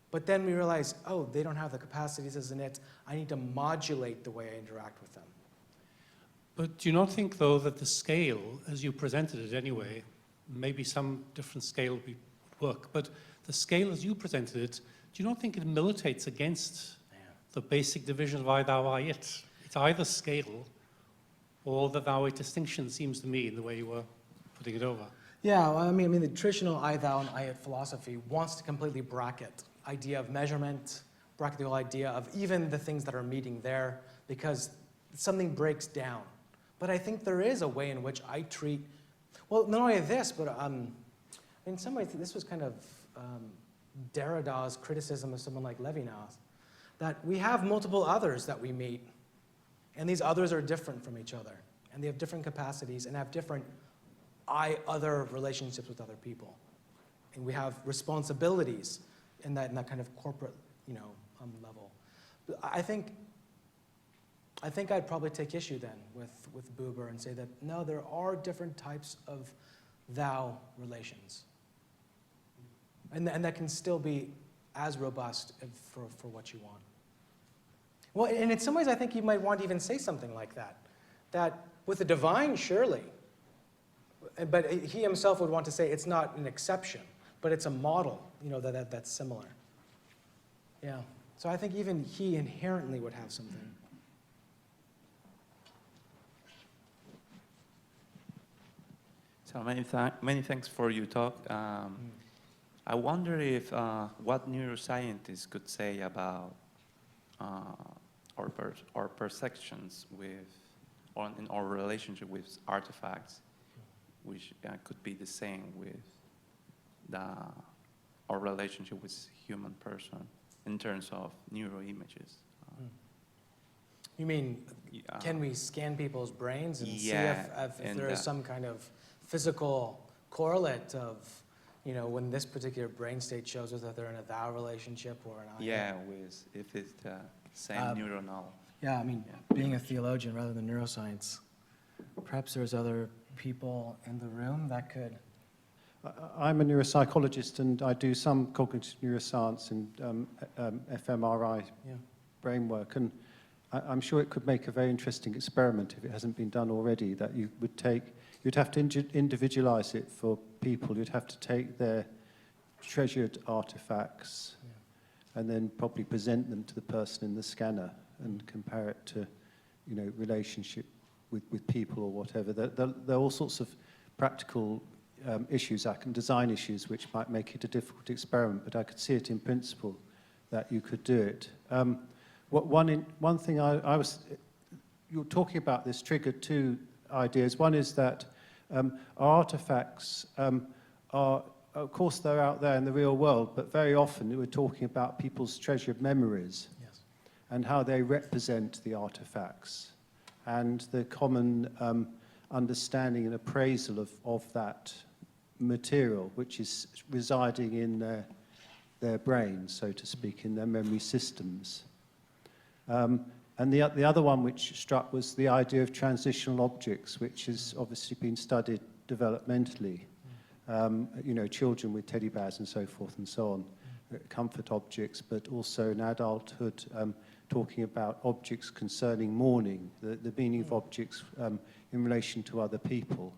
But then we realize, oh, they don't have the capacities as an it. I need to modulate the way I interact with them. But do you not think, though, that the scale, as you presented it anyway, maybe some different scale would work, but the scale as you presented it, do you not think it militates against the basic division of I, thou, I, it? It's either scale or the thou-it distinction, seems to me, in the way you were putting it over. Yeah, well, I mean, the traditional I, thou, and I, it philosophy wants to completely bracket idea of measurement, bracket the whole idea of even the things that are meeting there, because something breaks down. But I think there is a way in which I treat, well, not only this, but in some ways, this was kind of Derrida's criticism of someone like Levinas, that we have multiple others that we meet, and these others are different from each other, and they have different capacities and have different I-other relationships with other people. And we have responsibilities in that kind of corporate, level. But I think I'd probably take issue then with Buber and say that, no, there are different types of thou relations. And that can still be as robust for what you want. Well, and in some ways, I think you might want to even say something like that with the divine, surely, but he himself would want to say it's not an exception, but it's a model, that's similar. Yeah, so I think even he inherently would have something. So many thanks for your talk. I wonder if what neuroscientists could say about our perceptions in our relationship with artifacts, which could be the same with our relationship with human person in terms of neuroimages. You mean, can we scan people's brains and see if there is some kind of physical correlate of, when this particular brain state shows us that they're in a thou relationship or an I? Yeah, if it's the same neuronal. Yeah, I mean, being a theologian rather than neuroscience, perhaps there's other people in the room that could... I'm a neuropsychologist, and I do some cognitive neuroscience and fMRI brain work, and I'm sure it could make a very interesting experiment if it hasn't been done already, that you would take, you'd have to individualize it for people. You'd have to take their treasured artifacts and then probably present them to the person in the scanner and compare it to, you know, relationship with people or whatever. There are all sorts of practical issues, design issues, which might make it a difficult experiment, but I could see it in principle that you could do it. One thing you were talking about this triggered two ideas. One is that our artifacts are, of course, they're out there in the real world, but very often we're talking about people's treasured memories and how they represent the artifacts and the common understanding and appraisal of that material, which is residing in their brains, so to speak, in their memory systems. And the other one which struck was the idea of transitional objects, which has obviously been studied developmentally. You know, children with teddy bears and so forth and so on, comfort objects, but also in adulthood, talking about objects concerning mourning, the meaning of objects in relation to other people.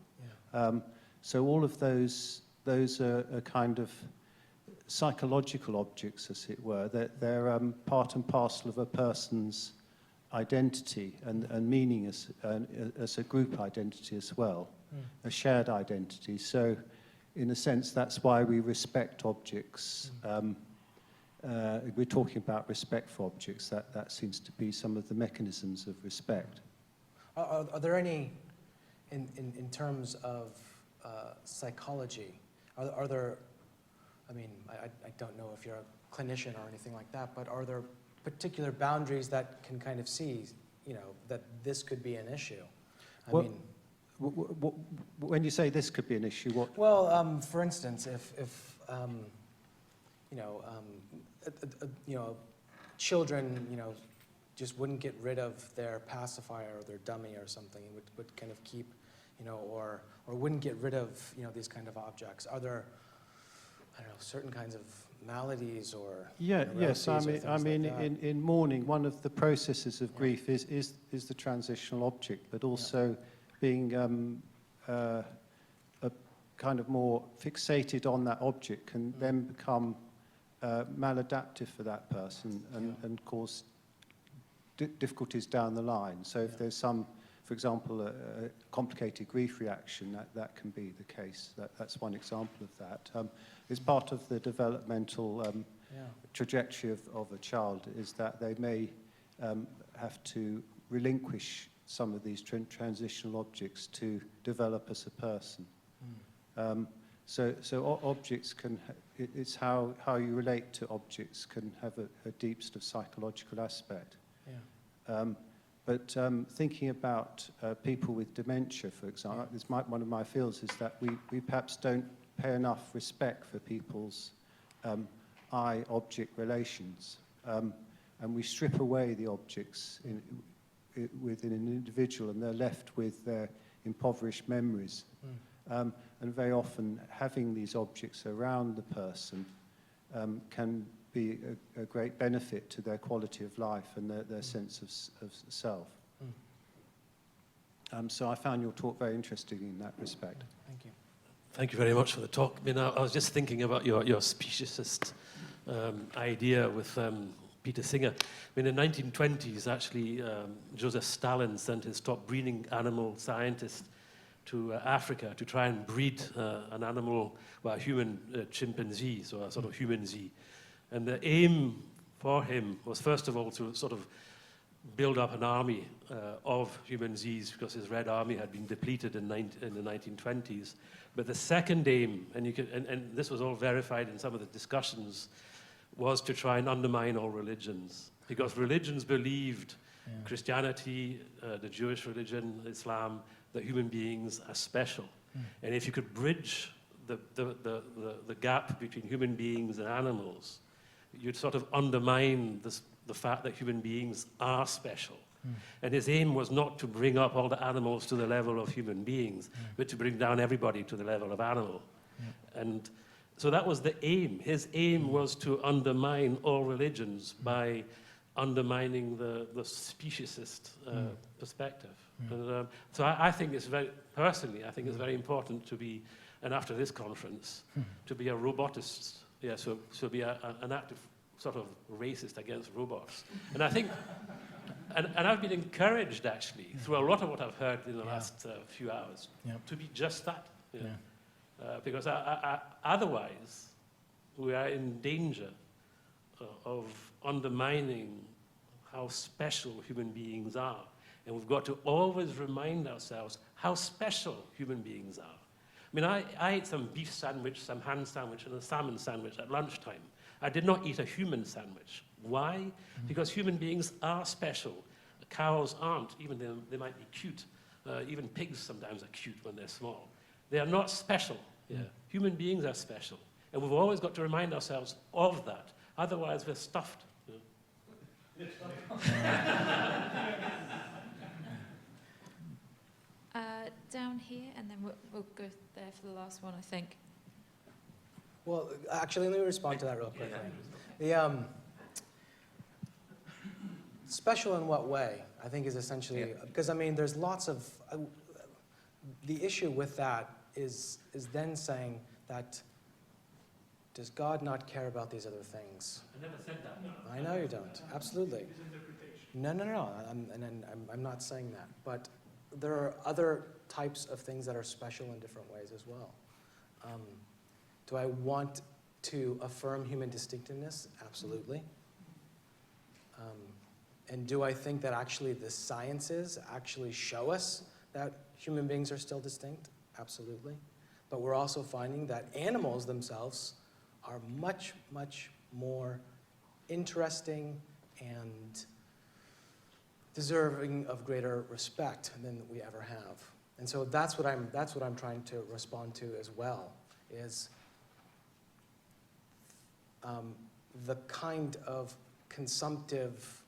So all of those are kind of psychological objects, as it were. They're part and parcel of a person's identity and meaning as a group identity as well, a shared identity. So in a sense, that's why we respect objects. We're talking about respect for objects. That seems to be some of the mechanisms of respect. Are there any, in terms of psychology, are there, I mean, I don't know if you're a clinician or anything like that, but are there particular boundaries that can kind of see, you know, that this could be an issue? I mean, when you say this could be an issue, what? Well, for instance, if children, you know, just wouldn't get rid of their pacifier or their dummy or something, would kind of keep, you know, or wouldn't get rid of, you know, these kind of objects. Are there, I don't know, certain kinds of maladies or yes, I mean like in mourning, one of the processes of grief is the transitional object, but also being a kind of more fixated on that object can then become maladaptive for that person and cause difficulties down the line. So if there's some, for example, a complicated grief reaction, that can be the case. That's one example of that. It's part of the developmental trajectory of a child, is that they may have to relinquish some of these transitional objects to develop as a person. So objects can, it's how you relate to objects can have a deep sort of psychological aspect. But thinking about people with dementia, for example, one of my feels is that we perhaps don't pay enough respect for people's eye-object relations. And we strip away the objects within an individual, and they're left with their impoverished memories. And very often having these objects around the person can be a great benefit to their quality of life and their sense of self. So I found your talk very interesting in that respect. Thank you. Thank you very much for the talk. I mean, I was just thinking about your speciesist idea with Peter Singer. I mean, in the 1920s, actually, Joseph Stalin sent his top breeding animal scientist to Africa to try and breed an animal, well, a human chimpanzee, so a sort of human Z. And the aim for him was, first of all, to sort of build up an army of human Zs, because his Red Army had been depleted in the 1920s. But the second aim, and this was all verified in some of the discussions, was to try and undermine all religions. Because religions believed, Christianity, the Jewish religion, Islam, that human beings are special. And if you could bridge the gap between human beings and animals, you'd sort of undermine the fact that human beings are special. And his aim was not to bring up all the animals to the level of human beings, but to bring down everybody to the level of animal. And so that was the aim. His aim was to undermine all religions by undermining the speciesist perspective. And, so I think it's personally, I think it's very important to be, and after this conference, to be a robotist. Yeah, so be an active sort of racist against robots. And I think, and I've been encouraged actually through a lot of what I've heard in the last few hours to be just that. Because otherwise we are in danger of undermining how special human beings are. And we've got to always remind ourselves how special human beings are. I mean, I ate some beef sandwich, some ham sandwich, and a salmon sandwich at lunchtime. I did not eat a human sandwich. Why? Because human beings are special. Cows aren't, even though they might be cute. Even pigs sometimes are cute when they're small. They are not special. Human beings are special. And we've always got to remind ourselves of that. Otherwise, we're stuffed. Down here, and then we'll go there for the last one, I think. Well, actually, let me respond to that real quickly. The special in what way, I think, is essentially, because I mean, there's lots of, the issue with that is then saying that, does God not care about these other things? I never said that. I know you don't, absolutely. No, I'm not saying that, but there are other types of things that are special in different ways as well. Do I want to affirm human distinctiveness? Absolutely. And do I think that actually the sciences actually show us that human beings are still distinct? Absolutely. But we're also finding that animals themselves are much, much more interesting and deserving of greater respect than we ever have. And so that's what I'm trying to respond to as well, is the kind of consumptive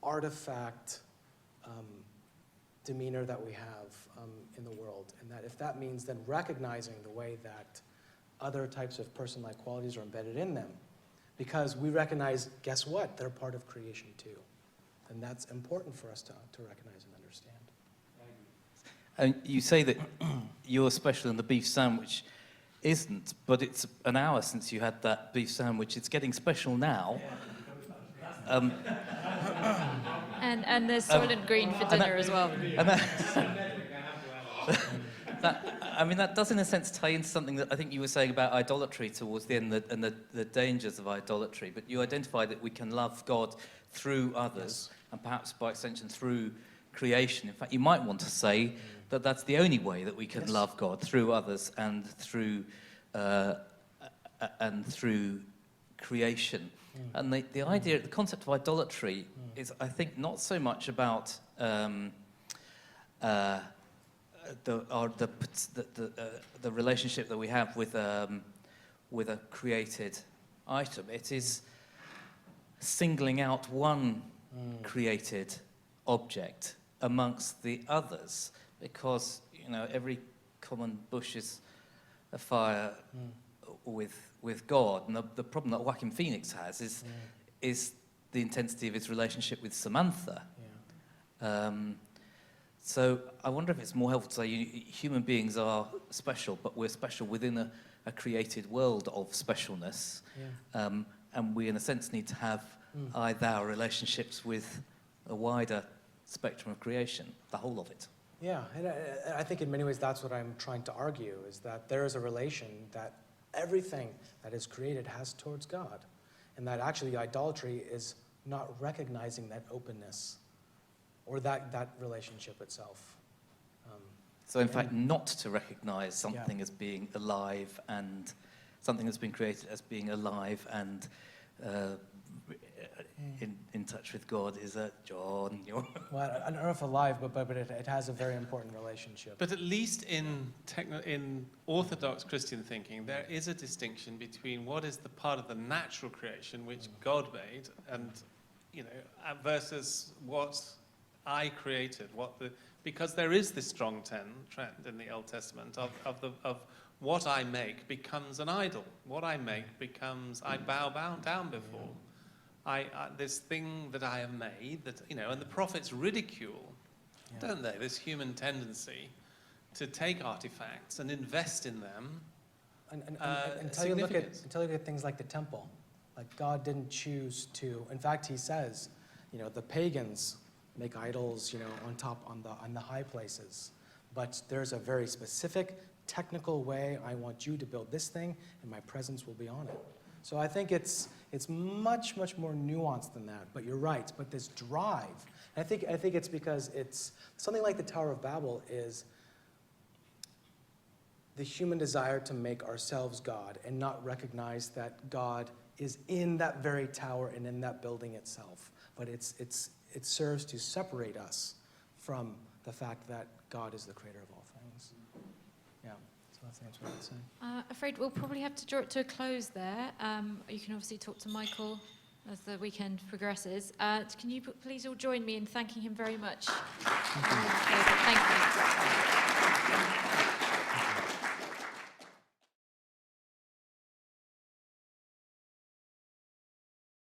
artifact demeanor that we have in the world. And that if that means then recognizing the way that other types of person-like qualities are embedded in them, because we recognize, guess what? They're part of creation too. And that's important for us to recognize and understand. And you say that you're special and the beef sandwich isn't, but it's an hour since you had that beef sandwich. It's getting special now. And there's Soylent Green for dinner as well. I mean, that does in a sense tie into something that I think you were saying about idolatry towards the end and the dangers of idolatry. But you identify that we can love God through others, and perhaps by extension through creation. In fact, you might want to say that that's the only way that we can love God, through others and through creation. And the idea, the concept of idolatry is, I think, not so much about the relationship that we have with a created item. It is singling out one created object amongst the others, because every common bush is afire with God. And the problem that Joaquin Phoenix has is the intensity of his relationship with Samantha. So I wonder if it's more helpful to say human beings are special, but we're special within a created world of specialness. And we, in a sense, need to have I-thou relationships with a wider spectrum of creation, the whole of it. Yeah, and I think in many ways that's what I'm trying to argue, is that there is a relation that everything that is created has towards God, and that actually idolatry is not recognizing that openness or that relationship itself. So in fact, not to recognize something as being alive and something that's been created as being alive and in touch with God is John. Well, I don't know if alive, but it has a very important relationship. But at least in Orthodox Christian thinking, there is a distinction between what is the part of the natural creation which God made, and versus what I created, because there is this strong trend in the Old Testament of what I make becomes an idol. What I make becomes, I bow down before. This thing that I have made, that, and the prophets ridicule, don't they, this human tendency to take artifacts and invest in them. Until you look at things like the temple, like God didn't choose to. In fact, he says, the pagans make idols, on the high places, but there's a very specific technical way. I want you to build this thing, and my presence will be on it. So I think it's much more nuanced than that. But you're right. But this drive, I think it's because it's something like the Tower of Babel is the human desire to make ourselves God and not recognize that God is in that very tower and in that building itself. But it serves to separate us from the fact that God is the creator of all things. Yeah, so that's what I'd say. Afraid we'll probably have to draw it to a close there. You can obviously talk to Michael as the weekend progresses. Can you please all join me in thanking him very much? Thank you.